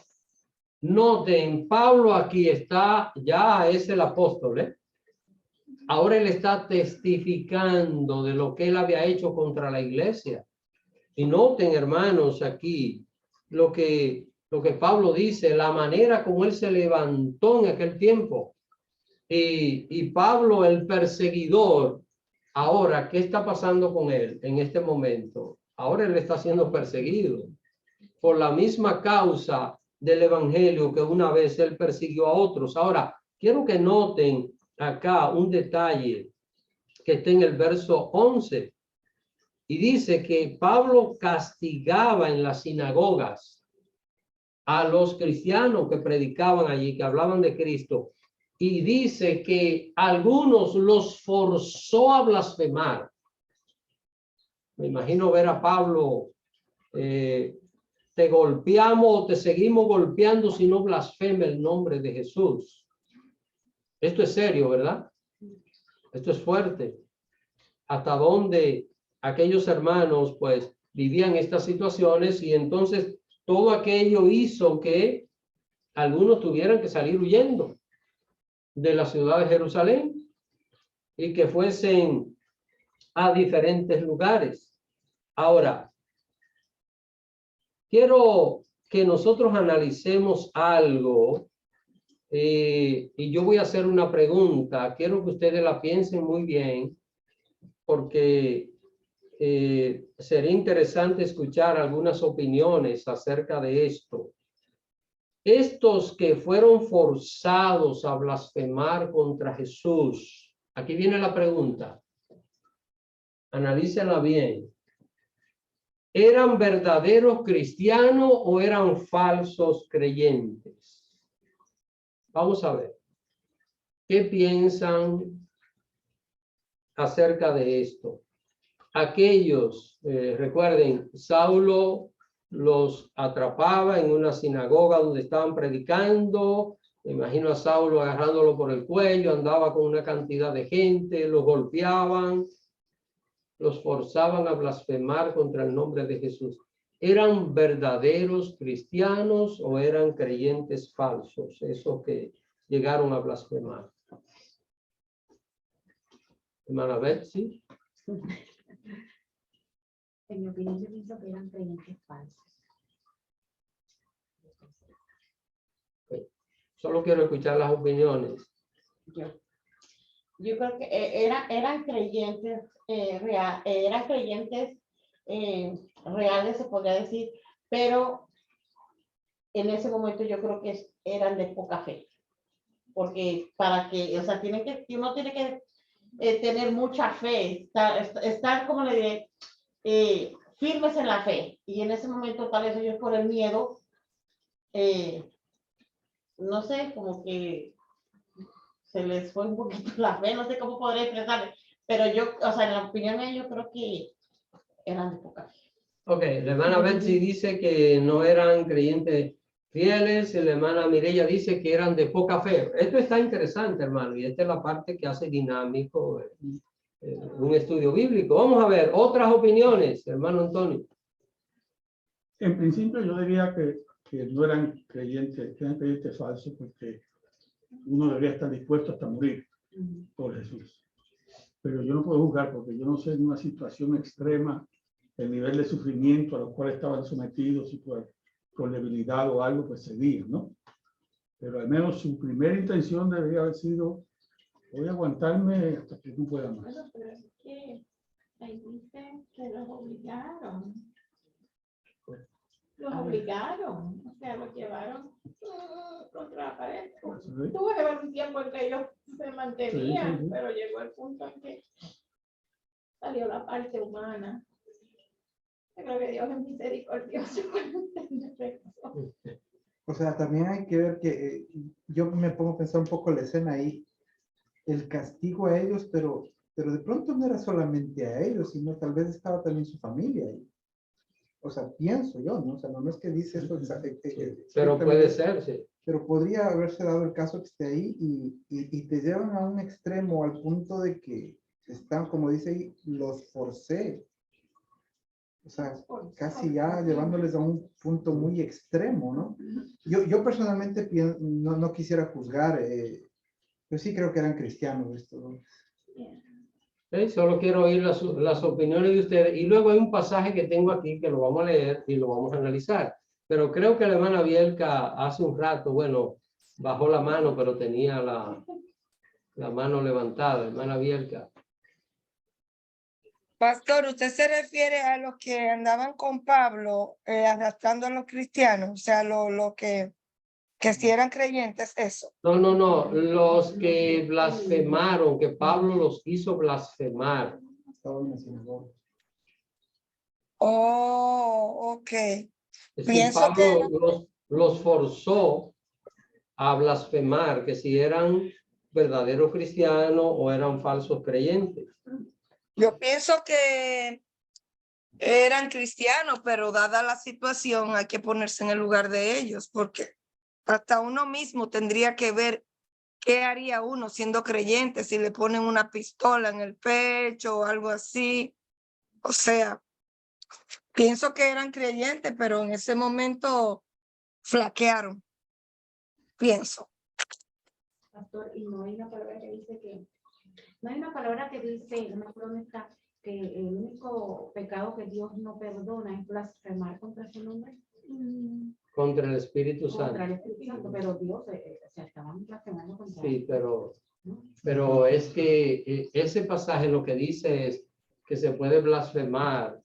Noten, Pablo aquí está, ya es el apóstol, ¿eh? Ahora él está testificando de lo que él había hecho contra la iglesia. Y noten, hermanos, aquí lo que Pablo dice, la manera como él se levantó en aquel tiempo. Y Pablo, el perseguidor, ahora, ¿qué está pasando con él en este momento? Ahora él está siendo perseguido por la misma causa del evangelio que una vez él persiguió a otros. Ahora, quiero que noten acá un detalle que está en el verso 11. Y dice que Pablo castigaba en las sinagogas a los cristianos que predicaban allí, que hablaban de Cristo. Y dice que algunos los forzó a blasfemar. Me imagino ver a Pablo, te golpeamos o te seguimos golpeando si no blasfeme el nombre de Jesús. Esto es serio, ¿verdad? Esto es fuerte. Hasta dónde aquellos hermanos pues vivían estas situaciones, y entonces todo aquello hizo que algunos tuvieran que salir huyendo de la ciudad de Jerusalén y que fuesen a diferentes lugares. Ahora, quiero que nosotros analicemos algo y yo voy a hacer una pregunta. Quiero que ustedes la piensen muy bien, porque sería interesante escuchar algunas opiniones acerca de esto. Estos que fueron forzados a blasfemar contra Jesús, aquí viene la pregunta, analícenla bien. ¿Eran verdaderos cristianos o eran falsos creyentes? Vamos a ver. ¿Qué piensan acerca de esto? Aquellos, recuerden, Saulo los atrapaba en una sinagoga donde estaban predicando. Me imagino a Saulo agarrándolo por el cuello, andaba con una cantidad de gente, los golpeaban, los forzaban a blasfemar contra el nombre de Jesús. ¿Eran verdaderos cristianos o eran creyentes falsos, esos que llegaron a blasfemar? Hermana Betsy. En mi opinión, yo pienso que eran creyentes falsos. Solo quiero escuchar las opiniones. Yo creo que eran creyentes reales, se podría decir, pero en ese momento yo creo que eran de poca fe, porque para que, o sea, uno tiene que tener mucha fe, estar como le diré, firmes en la fe, y en ese momento tal vez ellos por el miedo, no sé, como que se les fue un poquito la fe, no sé cómo podría expresar, pero yo, o sea, en la opinión mía, yo creo que eran de poca fe. Ok, la hermana Betsy dice que no eran creyentes fieles. La hermana Mireya dice que eran de poca fe. Esto está interesante, hermano, y esta es la parte que hace dinámico un estudio bíblico. Vamos a ver otras opiniones, hermano Antonio. En principio yo diría que no eran creyentes, que eran creyentes falsos, porque uno debería estar dispuesto hasta morir por Jesús. Pero yo no puedo juzgar porque yo no sé en una situación extrema el nivel de sufrimiento a lo cual estaban sometidos y por debilidad o algo, pues seguían, ¿no? Pero al menos su primera intención debería haber sido: voy a aguantarme hasta que no pueda más. Bueno, pero es que ahí dice que los obligaron. Los obligaron, o sea, los llevaron contra la pared. Tuvo que haber un tiempo en que ellos se mantenían, Sí. pero llegó el punto en que salió la parte humana. Yo creo que Dios es misericordioso cuando entiende eso. O sea, también hay que ver que yo me pongo a pensar un poco la escena ahí, el castigo a ellos, pero de pronto no era solamente a ellos, sino tal vez estaba también su familia ahí. O sea, pienso yo, ¿no? O sea, no es que dice eso. Pero puede ser, sí. Pero podría haberse dado el caso que esté ahí y te llevan a un extremo al punto de que están, como dice ahí, los forcé. O sea, casi ya llevándoles a un punto muy extremo, ¿no? Yo personalmente no quisiera juzgar, yo sí creo que eran cristianos estos hombres. Solo quiero oír las opiniones de ustedes. Y luego hay un pasaje que tengo aquí que lo vamos a leer y lo vamos a analizar. Pero creo que la hermana Bielka hace un rato, bueno, bajó la mano, pero tenía la mano levantada. Hermana Bielka. Pastor, ¿usted se refiere a los que andaban con Pablo arrastrando a los cristianos? O sea, lo que si eran creyentes, eso. No, los que blasfemaron, que Pablo los hizo blasfemar. Estaba en la sinagoga. Oh, ok. Es Pienso que Pablo los forzó a blasfemar, que si eran verdaderos cristianos o eran falsos creyentes. Yo pienso que eran cristianos, pero dada la situación hay que ponerse en el lugar de ellos, porque hasta uno mismo tendría que ver qué haría uno siendo creyente si le ponen una pistola en el pecho o algo así. O sea, pienso que eran creyentes, pero en ese momento flaquearon. Pienso. Pastor, y no hay una palabra que dice que, no hay una palabra que dice, no me acuerdo dónde está, que el único pecado que Dios no perdona es blasfemar contra su nombre. Contra el Espíritu Santo. Contra el Espíritu Santo, pero Dios, o sea, estaban blasfemando contra Sí, él. pero es que ese pasaje lo que dice es que se puede blasfemar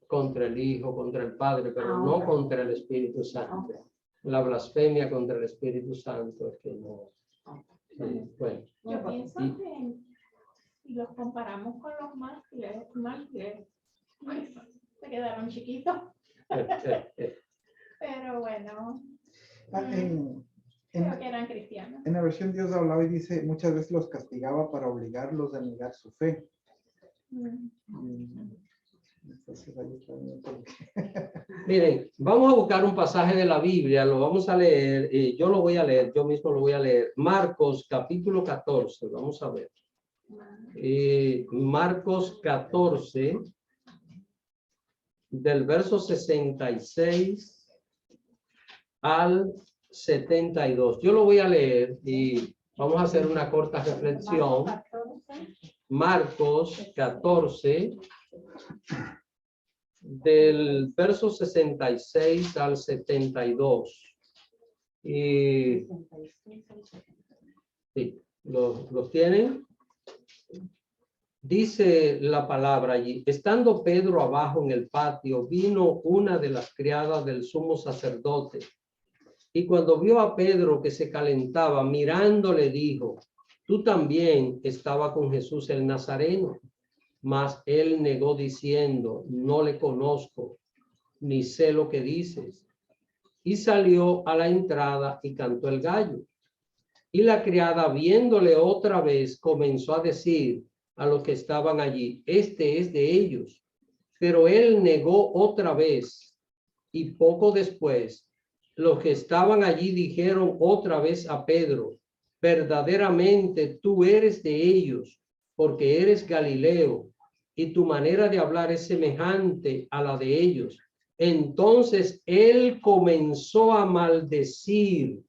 contra el Hijo, contra el Padre, pero no ok. contra el Espíritu Santo. Ok. La blasfemia contra el Espíritu Santo es que no. Bueno. Yo pienso que si los comparamos con los mártires, pues se quedaron chiquitos. Pero bueno, creo que eran cristianos. En la versión Dios hablaba y dice, muchas veces los castigaba para obligarlos a negar su fe. Entonces, ahí está bien, Miren, vamos a buscar un pasaje de la Biblia, lo vamos a leer, yo lo voy a leer, yo mismo lo voy a leer. Marcos capítulo 14, vamos a ver. Marcos 14, del verso 66 al 72. Yo lo voy a leer y vamos a hacer una corta reflexión. Marcos 14, del verso 66 al 72. Y sí, ¿los tienen? Dice la palabra allí, estando Pedro abajo en el patio, vino una de las criadas del sumo sacerdote. Y cuando vio a Pedro que se calentaba, mirándole dijo, tú también estaba con Jesús el Nazareno. Mas él negó diciendo, no le conozco, ni sé lo que dices. Y salió a la entrada y cantó el gallo. Y la criada, viéndole otra vez, comenzó a decir a los que estaban allí, este es de ellos. Pero él negó otra vez. Y poco después los que estaban allí dijeron otra vez a Pedro, verdaderamente tú eres de ellos, porque eres Galileo, y tu manera de hablar es semejante a la de ellos. Entonces él comenzó a maldecir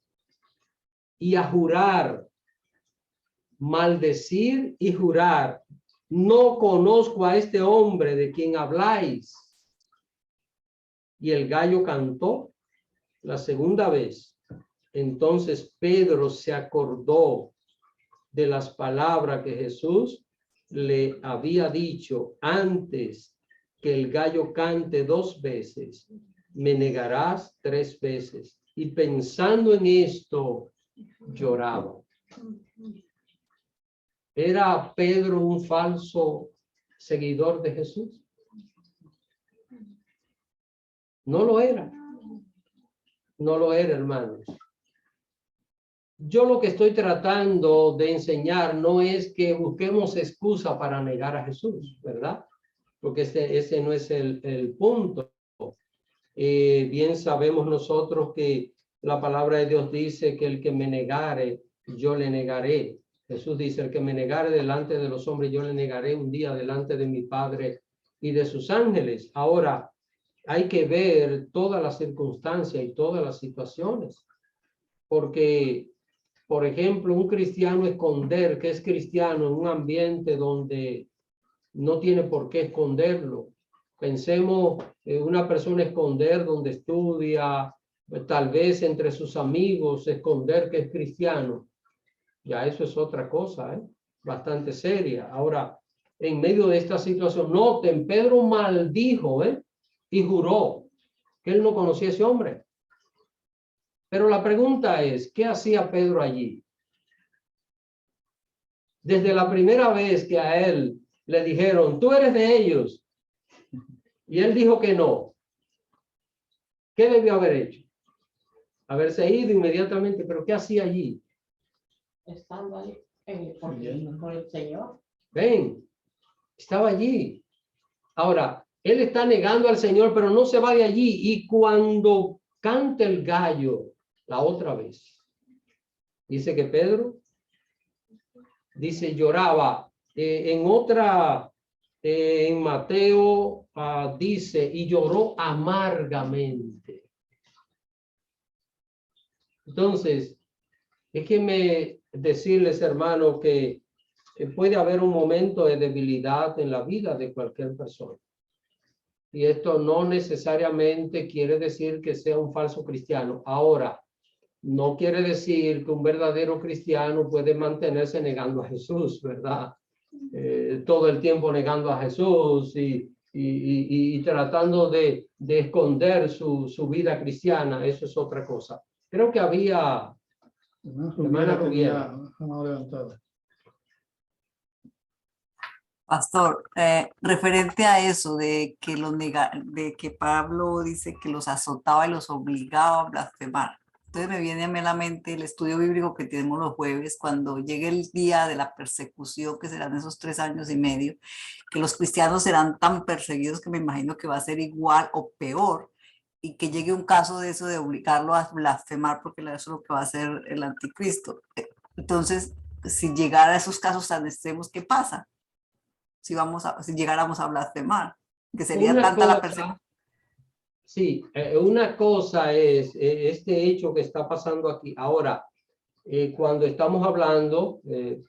y a jurar, maldecir y jurar. No conozco a este hombre de quien habláis. Y el gallo cantó la segunda vez. Entonces Pedro se acordó de las palabras que Jesús le había dicho: antes que el gallo cante 2 veces, me negarás 3 veces. Y pensando en esto, lloraba. ¿Era Pedro un falso seguidor de Jesús? No lo era. No lo era, hermanos. Yo lo que estoy tratando de enseñar no es que busquemos excusa para negar a Jesús, ¿verdad? Porque ese no es el punto. Bien sabemos nosotros que la palabra de Dios dice que el que me negare, yo le negaré. Jesús dice, el que me negare delante de los hombres, yo le negaré un día delante de mi Padre y de sus ángeles. Ahora, hay que ver todas las circunstancias y todas las situaciones. Porque, por ejemplo, un cristiano esconder que es cristiano en un ambiente donde no tiene por qué esconderlo. Pensemos en una persona esconder donde estudia, tal vez entre sus amigos, esconder que es cristiano. Ya eso es otra cosa, bastante seria. Ahora, en medio de esta situación, noten, Pedro maldijo, y juró que él no conocía a ese hombre. Pero la pregunta es, ¿qué hacía Pedro allí? Desde la primera vez que a él le dijeron, tú eres de ellos, y él dijo que no, ¿qué debió haber hecho? Haberse ido inmediatamente, pero ¿qué hacía allí? Estando ahí con el Señor. Ven, estaba allí. Ahora, él está negando al Señor, pero no se va de allí. Y cuando canta el gallo la otra vez, dice que Pedro, dice, lloraba. En Mateo dice, y lloró amargamente. Entonces, déjenme decirles, hermano, que puede haber un momento de debilidad en la vida de cualquier persona. Y esto no necesariamente quiere decir que sea un falso cristiano. Ahora, no quiere decir que un verdadero cristiano puede mantenerse negando a Jesús, ¿verdad? Todo el tiempo negando a Jesús y tratando de esconder su vida cristiana. Eso es otra cosa. Creo que había... Hermana Rubiela. Pastor, referente a eso de que Pablo dice que los azotaba y los obligaba a blasfemar. Entonces me viene a mí a la mente el estudio bíblico que tenemos los jueves, cuando llegue el día de la persecución, que serán esos 3 años y medio, que los cristianos serán tan perseguidos que me imagino que va a ser igual o peor, y que llegue un caso de eso de obligarlo a blasfemar, porque eso es lo que va a hacer el anticristo. Entonces, si llegara a esos casos tan extremos, ¿qué pasa? Si llegáramos a blasfemar, que sería tanta la persecución. Sí, una cosa es este hecho que está pasando aquí. Ahora, cuando estamos hablando,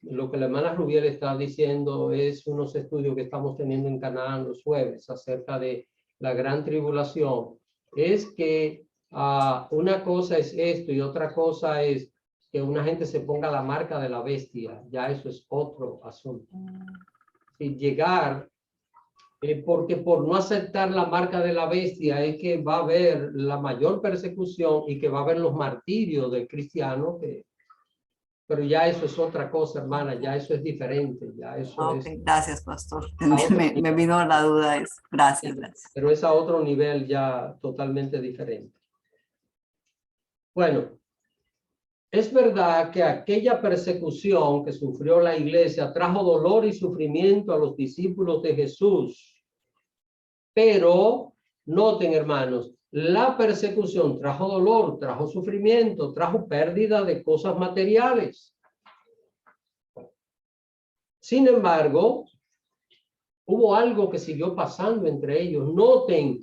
lo que la hermana Rubiel está diciendo es unos estudios que estamos teniendo en Canaán los jueves acerca de la gran tribulación. Es que una cosa es esto y otra cosa es que una gente se ponga la marca de la bestia. Ya eso es otro asunto. Y llegar, porque por no aceptar la marca de la bestia es que va a haber la mayor persecución y que va a haber los martirios del cristiano, pero ya eso es otra cosa, hermana, ya eso es diferente, ya eso es... Gracias, pastor. Me vino la duda, gracias. Pero es a otro nivel ya totalmente diferente. Bueno, es verdad que aquella persecución que sufrió la iglesia trajo dolor y sufrimiento a los discípulos de Jesús. Pero, noten, hermanos, La persecución trajo dolor, trajo sufrimiento, trajo pérdida de cosas materiales. Sin embargo, hubo algo que siguió pasando entre ellos. Noten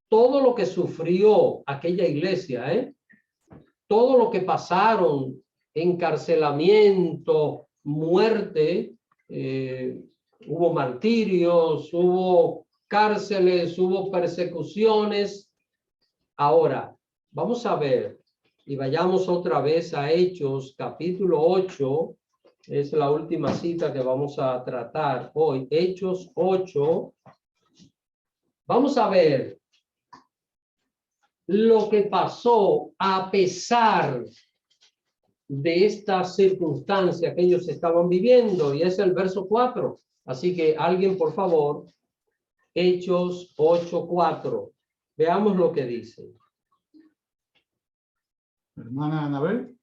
todo lo que sufrió aquella iglesia, todo lo que pasaron, encarcelamiento, muerte, hubo martirios, hubo cárceles, hubo persecuciones. Ahora, vamos a ver y vayamos otra vez a Hechos, capítulo 8. Es la última cita que vamos a tratar hoy. Hechos 8. Vamos a ver lo que pasó a pesar de esta circunstancia que ellos estaban viviendo, y es el verso 4. Así que alguien, por favor, Hechos 8:4. Veamos lo que dice. Hermana Anabel.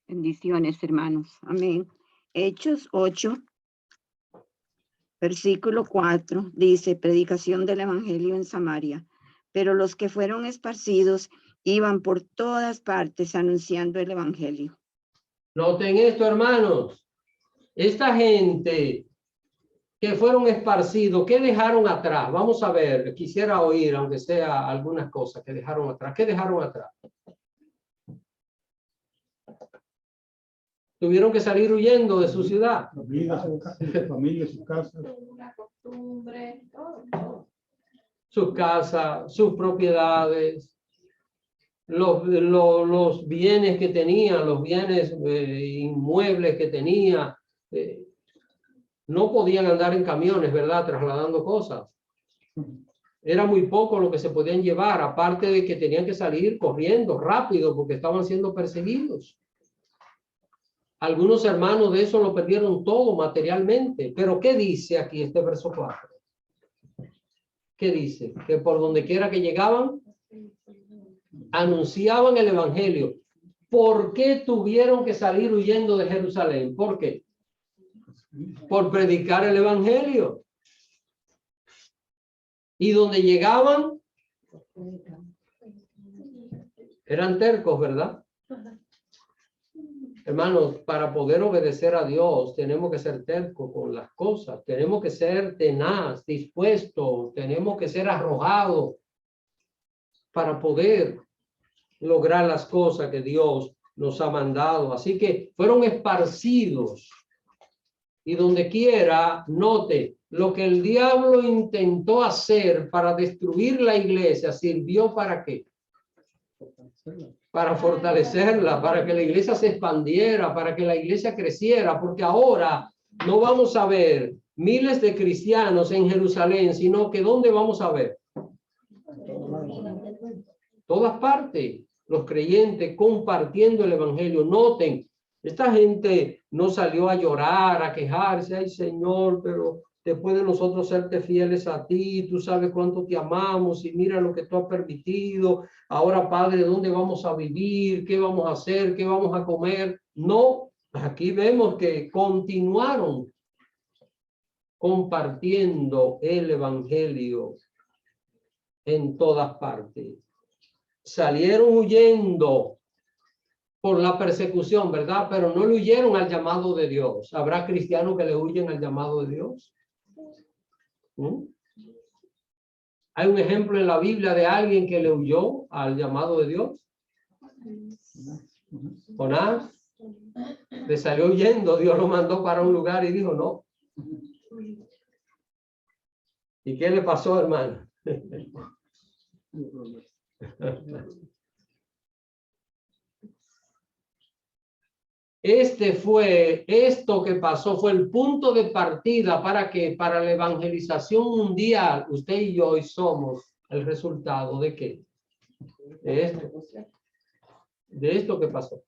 Bendiciones, hermanos. Amén. Hechos 8, versículo 4, dice, predicación del evangelio en Samaria. Pero los que fueron esparcidos iban por todas partes anunciando el evangelio. Noten esto, hermanos. Esta gente que fueron esparcidos, ¿qué dejaron atrás? Vamos a ver, quisiera oír, aunque sea algunas cosas que dejaron atrás. ¿Qué dejaron atrás? Tuvieron que salir huyendo de su ciudad. Familia, su casa. La costumbre, todo. Sus casas, sus propiedades, los bienes que tenían, los bienes inmuebles que tenía. No podían andar en camiones, ¿verdad? Trasladando cosas. Era muy poco lo que se podían llevar, aparte de que tenían que salir corriendo rápido porque estaban siendo perseguidos. Algunos hermanos de eso lo perdieron todo materialmente. Pero ¿qué dice aquí este verso 4? ¿Qué dice? Que por donde quiera que llegaban, anunciaban el evangelio. ¿Por qué tuvieron que salir huyendo de Jerusalén? ¿Por qué? Por predicar el evangelio. Y donde llegaban, eran tercos, ¿verdad? Hermanos, para poder obedecer a Dios, tenemos que ser tercos con las cosas. Tenemos que ser tenaz, dispuestos. Tenemos que ser arrojados para poder lograr las cosas que Dios nos ha mandado. Así que fueron esparcidos. Y donde quiera, note, lo que el diablo intentó hacer para destruir la iglesia, ¿sirvió para qué? Para fortalecerla, para que la iglesia se expandiera, para que la iglesia creciera, porque ahora no vamos a ver miles de cristianos en Jerusalén, sino que ¿dónde vamos a ver? Todas partes, los creyentes compartiendo el evangelio. Noten, esta gente no salió a llorar, a quejarse, ay Señor, pero después de nosotros serte fieles a ti, tú sabes cuánto te amamos y mira lo que tú has permitido. Ahora, Padre, ¿dónde vamos a vivir? ¿Qué vamos a hacer? ¿Qué vamos a comer? No, aquí vemos que continuaron compartiendo el evangelio en todas partes. Salieron huyendo por la persecución, ¿verdad? Pero no le huyeron al llamado de Dios. ¿Habrá cristianos que le huyen al llamado de Dios? ¿Hay un ejemplo en la Biblia de alguien que le huyó al llamado de Dios? Jonás le salió huyendo, Dios lo mandó para un lugar y dijo no. ¿Y qué le pasó, hermano? Esto que pasó fue el punto de partida para que para la evangelización mundial, usted y yo hoy somos el resultado de qué? De esto que pasó,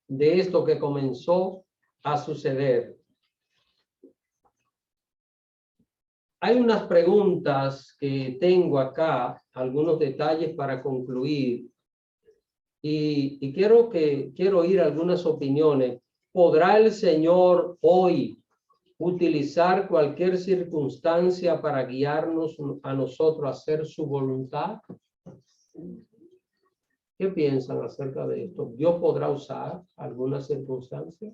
de esto que comenzó a suceder. Hay unas preguntas que tengo acá, algunos detalles para concluir. Y quiero oír algunas opiniones. ¿Podrá el Señor hoy utilizar cualquier circunstancia para guiarnos a nosotros a hacer su voluntad? ¿Qué piensan acerca de esto? ¿Dios podrá usar alguna circunstancia?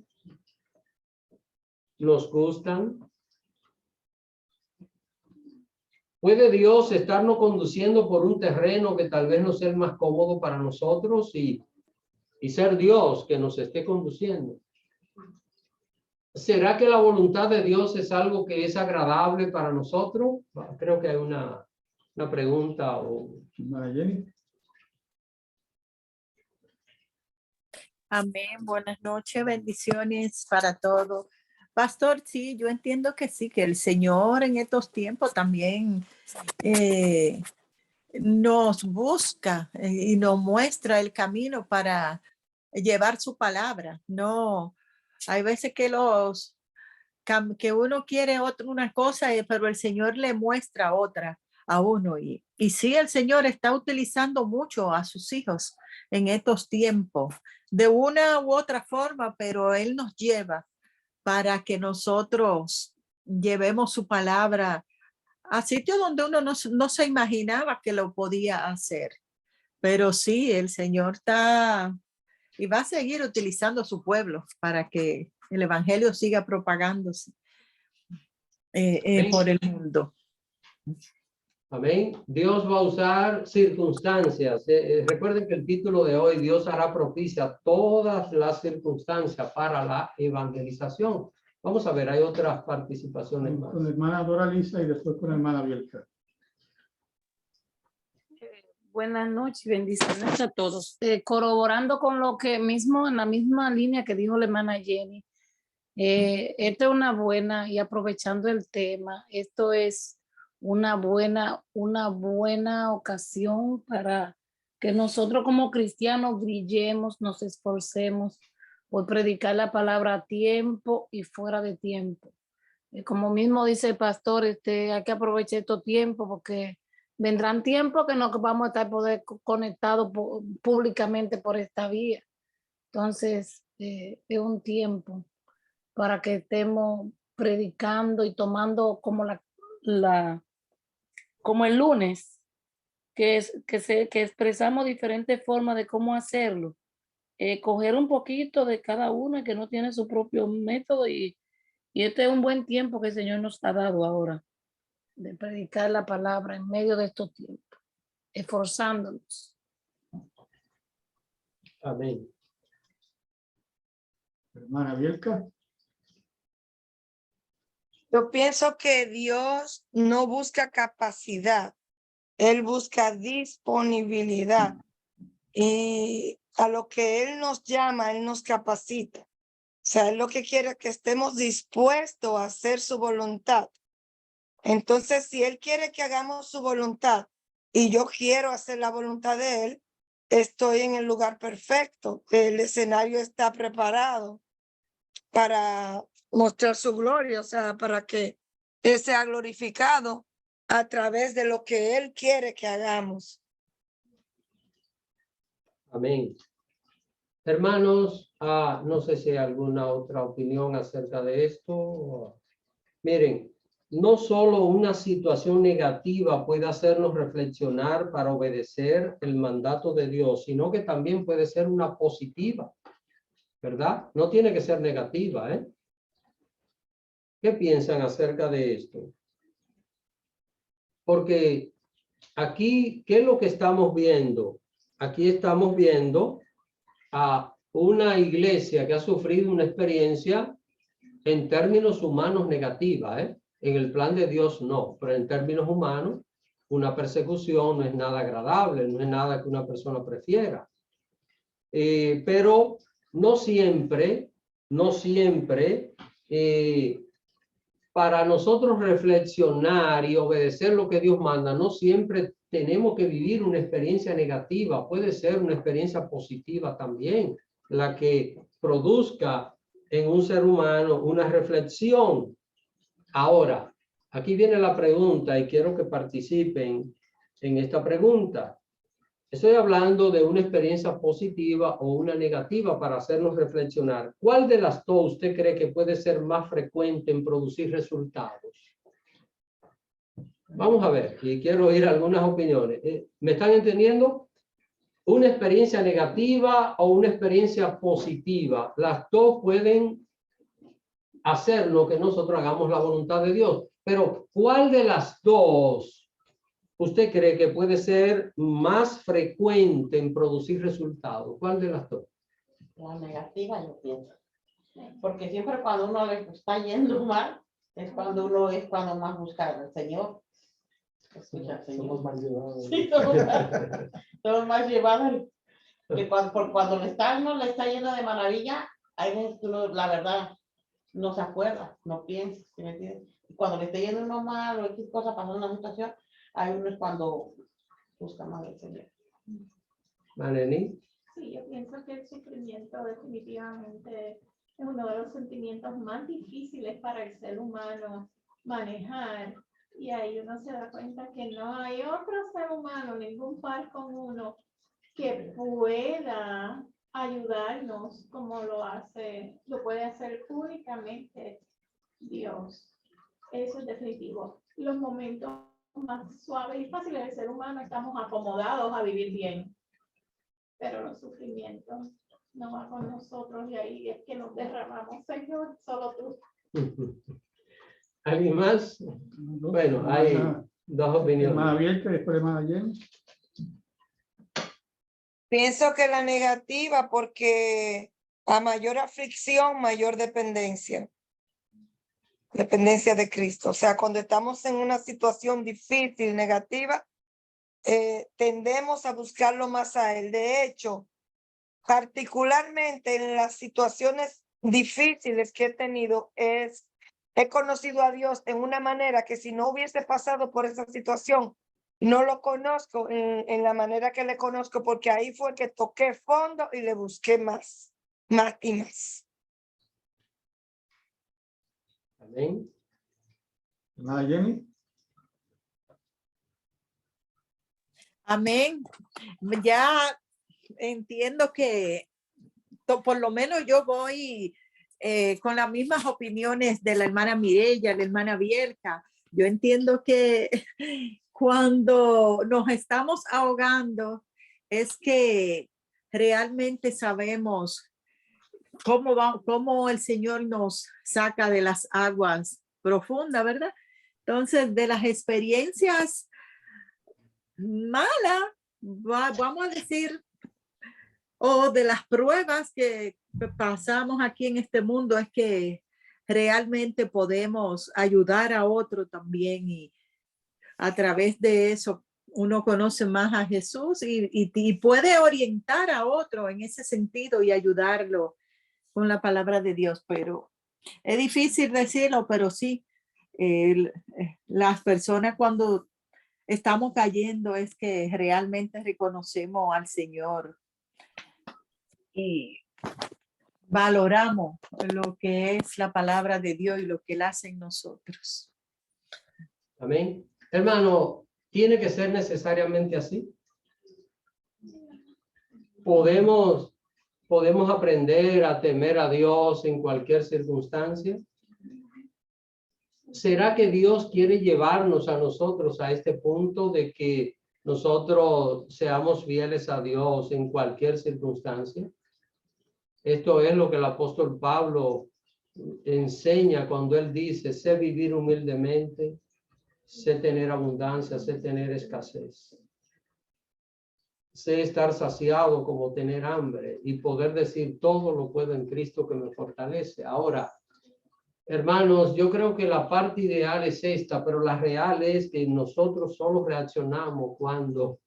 ¿Nos gustan? ¿Puede Dios estarnos conduciendo por un terreno que tal vez no sea el más cómodo para nosotros y ser Dios que nos esté conduciendo? ¿Será que la voluntad de Dios es algo que es agradable para nosotros? Creo que hay una pregunta. Jenny. Amén. Buenas noches, bendiciones para todos. Pastor, sí, yo entiendo que sí, que el Señor en estos tiempos también nos busca y nos muestra el camino para llevar su palabra. No, hay veces que uno quiere una cosa, pero el Señor le muestra otra a uno. Y sí, el Señor está utilizando mucho a sus hijos en estos tiempos, de una u otra forma, pero Él nos lleva para que nosotros llevemos su palabra a sitios donde uno no se imaginaba que lo podía hacer. Pero sí, el Señor está y va a seguir utilizando su pueblo para que el evangelio siga propagándose por el mundo. Amén. Dios va a usar circunstancias. Recuerden que el título de hoy, Dios hará propicia todas las circunstancias para la evangelización. Vamos a ver, hay otras participaciones más. Con la hermana Dora Lisa y después con la hermana Bielka. Buenas noches, bendiciones a todos. Corroborando con lo que mismo, en la misma línea que dijo la hermana Jenny, esta es una buena, y aprovechando el tema, esto es una buena ocasión para que nosotros como cristianos brillemos, nos esforcemos por predicar la palabra a tiempo y fuera de tiempo. Como mismo dice el pastor, hay que aprovechar estos tiempos porque vendrán tiempos que no vamos a estar conectados públicamente por esta vía. Entonces, es un tiempo para que estemos predicando y tomando como como el lunes, que expresamos diferentes formas de cómo hacerlo. Coger un poquito de cada uno que no tiene su propio método y este es un buen tiempo que el Señor nos ha dado ahora de predicar la palabra en medio de estos tiempos, esforzándonos. Amén. Hermana Bielka. Yo pienso que Dios no busca capacidad, Él busca disponibilidad. Y a lo que Él nos llama, Él nos capacita. O sea, Él lo que quiere es que estemos dispuestos a hacer su voluntad. Entonces, si Él quiere que hagamos su voluntad y yo quiero hacer la voluntad de Él, estoy en el lugar perfecto. El escenario está preparado para mostrar su gloria, o sea, para que Él sea glorificado a través de lo que Él quiere que hagamos. Amén. Hermanos, no sé si hay alguna otra opinión acerca de esto. Miren, no solo una situación negativa puede hacernos reflexionar para obedecer el mandato de Dios, sino que también puede ser una positiva, ¿verdad? No tiene que ser negativa, ¿eh? ¿Qué piensan acerca de esto? Porque aquí, ¿qué es lo que estamos viendo? Aquí estamos viendo a una iglesia que ha sufrido una experiencia en términos humanos negativa, ¿eh? En el plan de Dios no, pero en términos humanos, una persecución no es nada agradable, no es nada que una persona prefiera. Pero no siempre, para nosotros reflexionar y obedecer lo que Dios manda, no siempre tenemos que vivir una experiencia negativa, puede ser una experiencia positiva también, la que produzca en un ser humano una reflexión. Ahora, aquí viene la pregunta y quiero que participen en esta pregunta. Estoy hablando de una experiencia positiva o una negativa para hacernos reflexionar. ¿Cuál de las dos usted cree que puede ser más frecuente en producir resultados? Vamos a ver, y quiero oír algunas opiniones. ¿Me están entendiendo? ¿Una experiencia negativa o una experiencia positiva? Las dos pueden hacer lo que nosotros hagamos la voluntad de Dios. Pero, ¿cuál de las dos usted cree que puede ser más frecuente en producir resultados? ¿Cuál de las dos? La negativa, yo pienso. Porque siempre cuando uno le está yendo mal, es cuando más busca al Señor. Escucha al Señor. Somos más llevados. Sí, somos más llevados. Que cuando le está yendo de maravilla, hay veces que uno, la verdad, no se acuerda, no piensa. ¿Sí me entiendes? Y cuando le está yendo uno mal o X cosa pasando en una situación, ahí uno es cuando busca más al Señor. Maneni. Sí, yo pienso que el sufrimiento definitivamente es uno de los sentimientos más difíciles para el ser humano manejar. Y ahí uno se da cuenta que no hay otro ser humano, ningún par con uno, que pueda ayudarnos como lo puede hacer únicamente Dios. Eso es definitivo. Los momentos más suaves y fáciles del ser humano estamos acomodados a vivir bien, pero los sufrimientos no van con nosotros y ahí es que nos derramamos. Señor, solo tú. ¿Alguien más? Bueno, hay dos opiniones. Más abierta y después más llena. Pienso que la negativa, porque a mayor aflicción, mayor dependencia. Dependencia de Cristo. O sea, cuando estamos en una situación difícil, negativa, tendemos a buscarlo más a Él. De hecho, particularmente en las situaciones difíciles que he tenido, he conocido a Dios en una manera que si no hubiese pasado por esa situación, no lo conozco en la manera que le conozco, porque ahí fue que toqué fondo y le busqué más y más. Amén. Nada, Jenny. Amén. Ya entiendo que por lo menos yo voy con las mismas opiniones de la hermana Mireya, la hermana Bielka. Yo entiendo que cuando nos estamos ahogando es que realmente sabemos cómo el Señor nos saca de las aguas profundas, ¿verdad? Entonces, de las experiencias malas, vamos a decir, o de las pruebas que pasamos aquí en este mundo, es que realmente podemos ayudar a otro también, y a través de eso uno conoce más a Jesús y puede orientar a otro en ese sentido y ayudarlo con la palabra de Dios. Pero es difícil decirlo, pero sí, las personas cuando estamos cayendo es que realmente reconocemos al Señor y valoramos lo que es la palabra de Dios y lo que Él hace en nosotros. Amén. Hermano, ¿tiene que ser necesariamente así? ¿Podemos aprender a temer a Dios en cualquier circunstancia? ¿Será que Dios quiere llevarnos a nosotros a este punto de que nosotros seamos fieles a Dios en cualquier circunstancia? Esto es lo que el apóstol Pablo enseña cuando él dice: sé vivir humildemente, sé tener abundancia, sé tener escasez. Sé estar saciado como tener hambre y poder decir todo lo puedo en Cristo que me fortalece. Ahora, hermanos, yo creo que la parte ideal es esta, pero la real es que nosotros solo reaccionamos cuando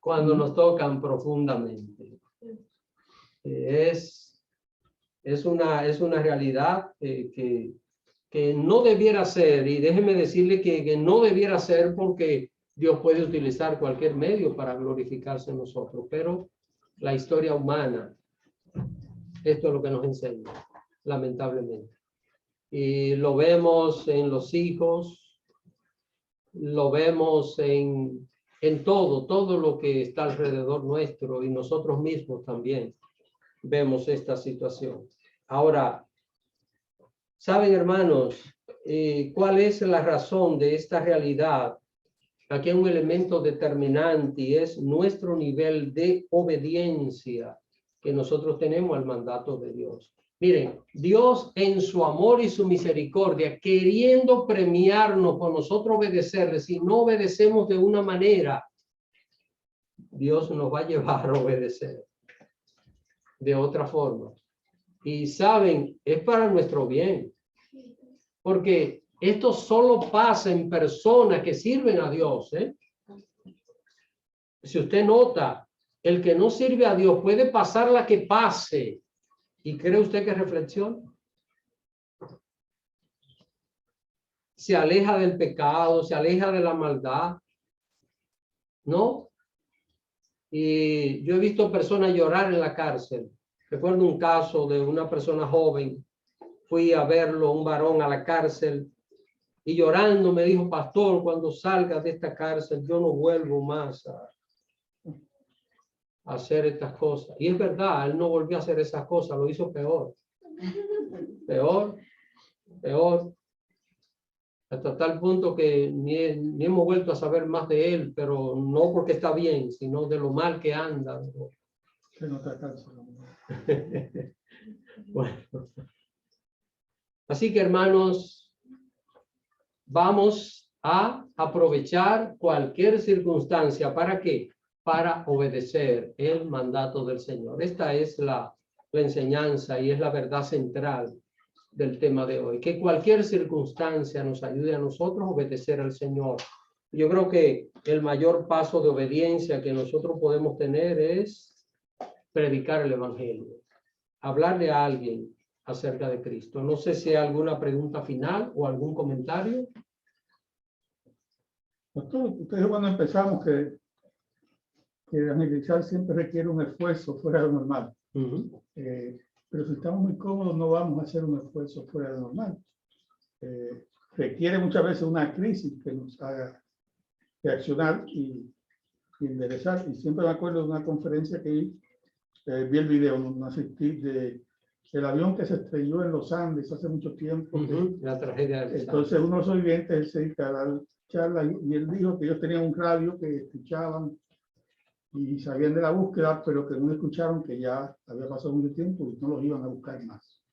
nos tocan profundamente. Es una realidad que no debiera ser, y déjeme decirle que no debiera ser, porque Dios puede utilizar cualquier medio para glorificarse en nosotros, pero la historia humana, esto es lo que nos enseña, lamentablemente. Y lo vemos en los hijos, lo vemos en todo lo que está alrededor nuestro y nosotros mismos también vemos esta situación. Ahora, ¿saben, hermanos, cuál es la razón de esta realidad? Aquí hay un elemento determinante y es nuestro nivel de obediencia que nosotros tenemos al mandato de Dios. Miren, Dios en su amor y su misericordia, queriendo premiarnos por nosotros obedecerle, si no obedecemos de una manera, Dios nos va a llevar a obedecer de otra forma. Y saben, es para nuestro bien, porque esto solo pasa en personas que sirven a Dios, ¿eh? Si usted nota, el que no sirve a Dios puede pasar la que pase. ¿Y cree usted que reflexiona? Se aleja del pecado, se aleja de la maldad. ¿No? Y yo he visto personas llorar en la cárcel. Recuerdo un caso de una persona joven. Fui a verlo, un varón a la cárcel. Y llorando me dijo, pastor, cuando salga de esta cárcel, yo no vuelvo más a hacer estas cosas. Y es verdad, él no volvió a hacer esas cosas, lo hizo peor. Peor, peor. Hasta tal punto que ni hemos vuelto a saber más de él, pero no porque está bien, sino de lo mal que anda. Bueno. Así que, hermanos, vamos a aprovechar cualquier circunstancia. ¿Para qué? Para obedecer el mandato del Señor. Esta es la enseñanza y es la verdad central del tema de hoy. Que cualquier circunstancia nos ayude a nosotros a obedecer al Señor. Yo creo que el mayor paso de obediencia que nosotros podemos tener es predicar el Evangelio. Hablarle a alguien acerca de Cristo. No sé si hay alguna pregunta final o algún comentario. Ustedes cuando empezamos que evangelizar siempre requiere un esfuerzo fuera de lo normal. Pero si estamos muy cómodos no vamos a hacer un esfuerzo fuera de lo normal. Requiere muchas veces una crisis que nos haga reaccionar y enderezar. Y siempre me acuerdo de una conferencia que vi el video, no asistí, del avión que se estrelló en los Andes hace mucho tiempo. La tragedia de Entonces uno de los oyentes se dedica a dar charla y él dijo que ellos tenían un radio que escuchaban y sabían de la búsqueda, pero que no escucharon que ya había pasado mucho tiempo y no los iban a buscar más.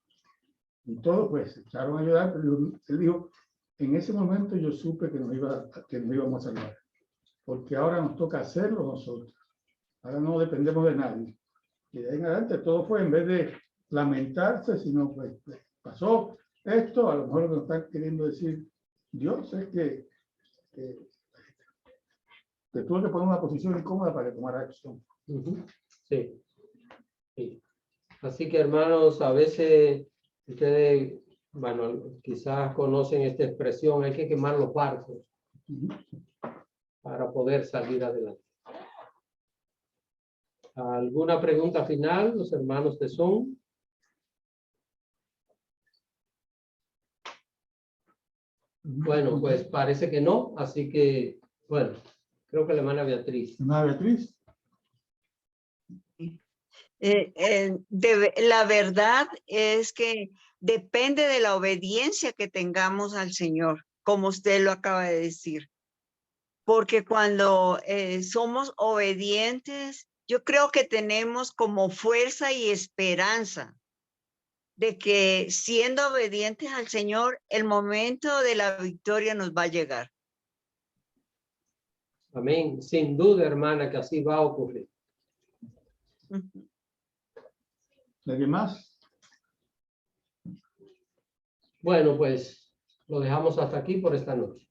Y todos pues se echaron a ayudar, pero él dijo, en ese momento yo supe que nos íbamos a salvar, porque ahora nos toca hacerlo nosotros. Ahora no dependemos de nadie. Y de ahí en adelante todo fue, en vez de lamentarse, sino pues pasó esto, a lo mejor nos están queriendo decir, Dios es que tuvo que poner una posición incómoda para tomar acción. Sí. Sí. Así que, hermanos, a veces ustedes, bueno, quizás conocen esta expresión, hay que quemar los barcos para poder salir adelante. ¿Alguna pregunta final, los hermanos de Zoom? Bueno, pues parece que no, así que, bueno, creo que la hermana Beatriz. ¿Hermana Beatriz? La verdad es que depende de la obediencia que tengamos al Señor, como usted lo acaba de decir. Porque cuando somos obedientes, yo creo que tenemos como fuerza y esperanza de que siendo obedientes al Señor, el momento de la victoria nos va a llegar. Amén. Sin duda, hermana, que así va a ocurrir. ¿Alguien más? Bueno, pues lo dejamos hasta aquí por esta noche.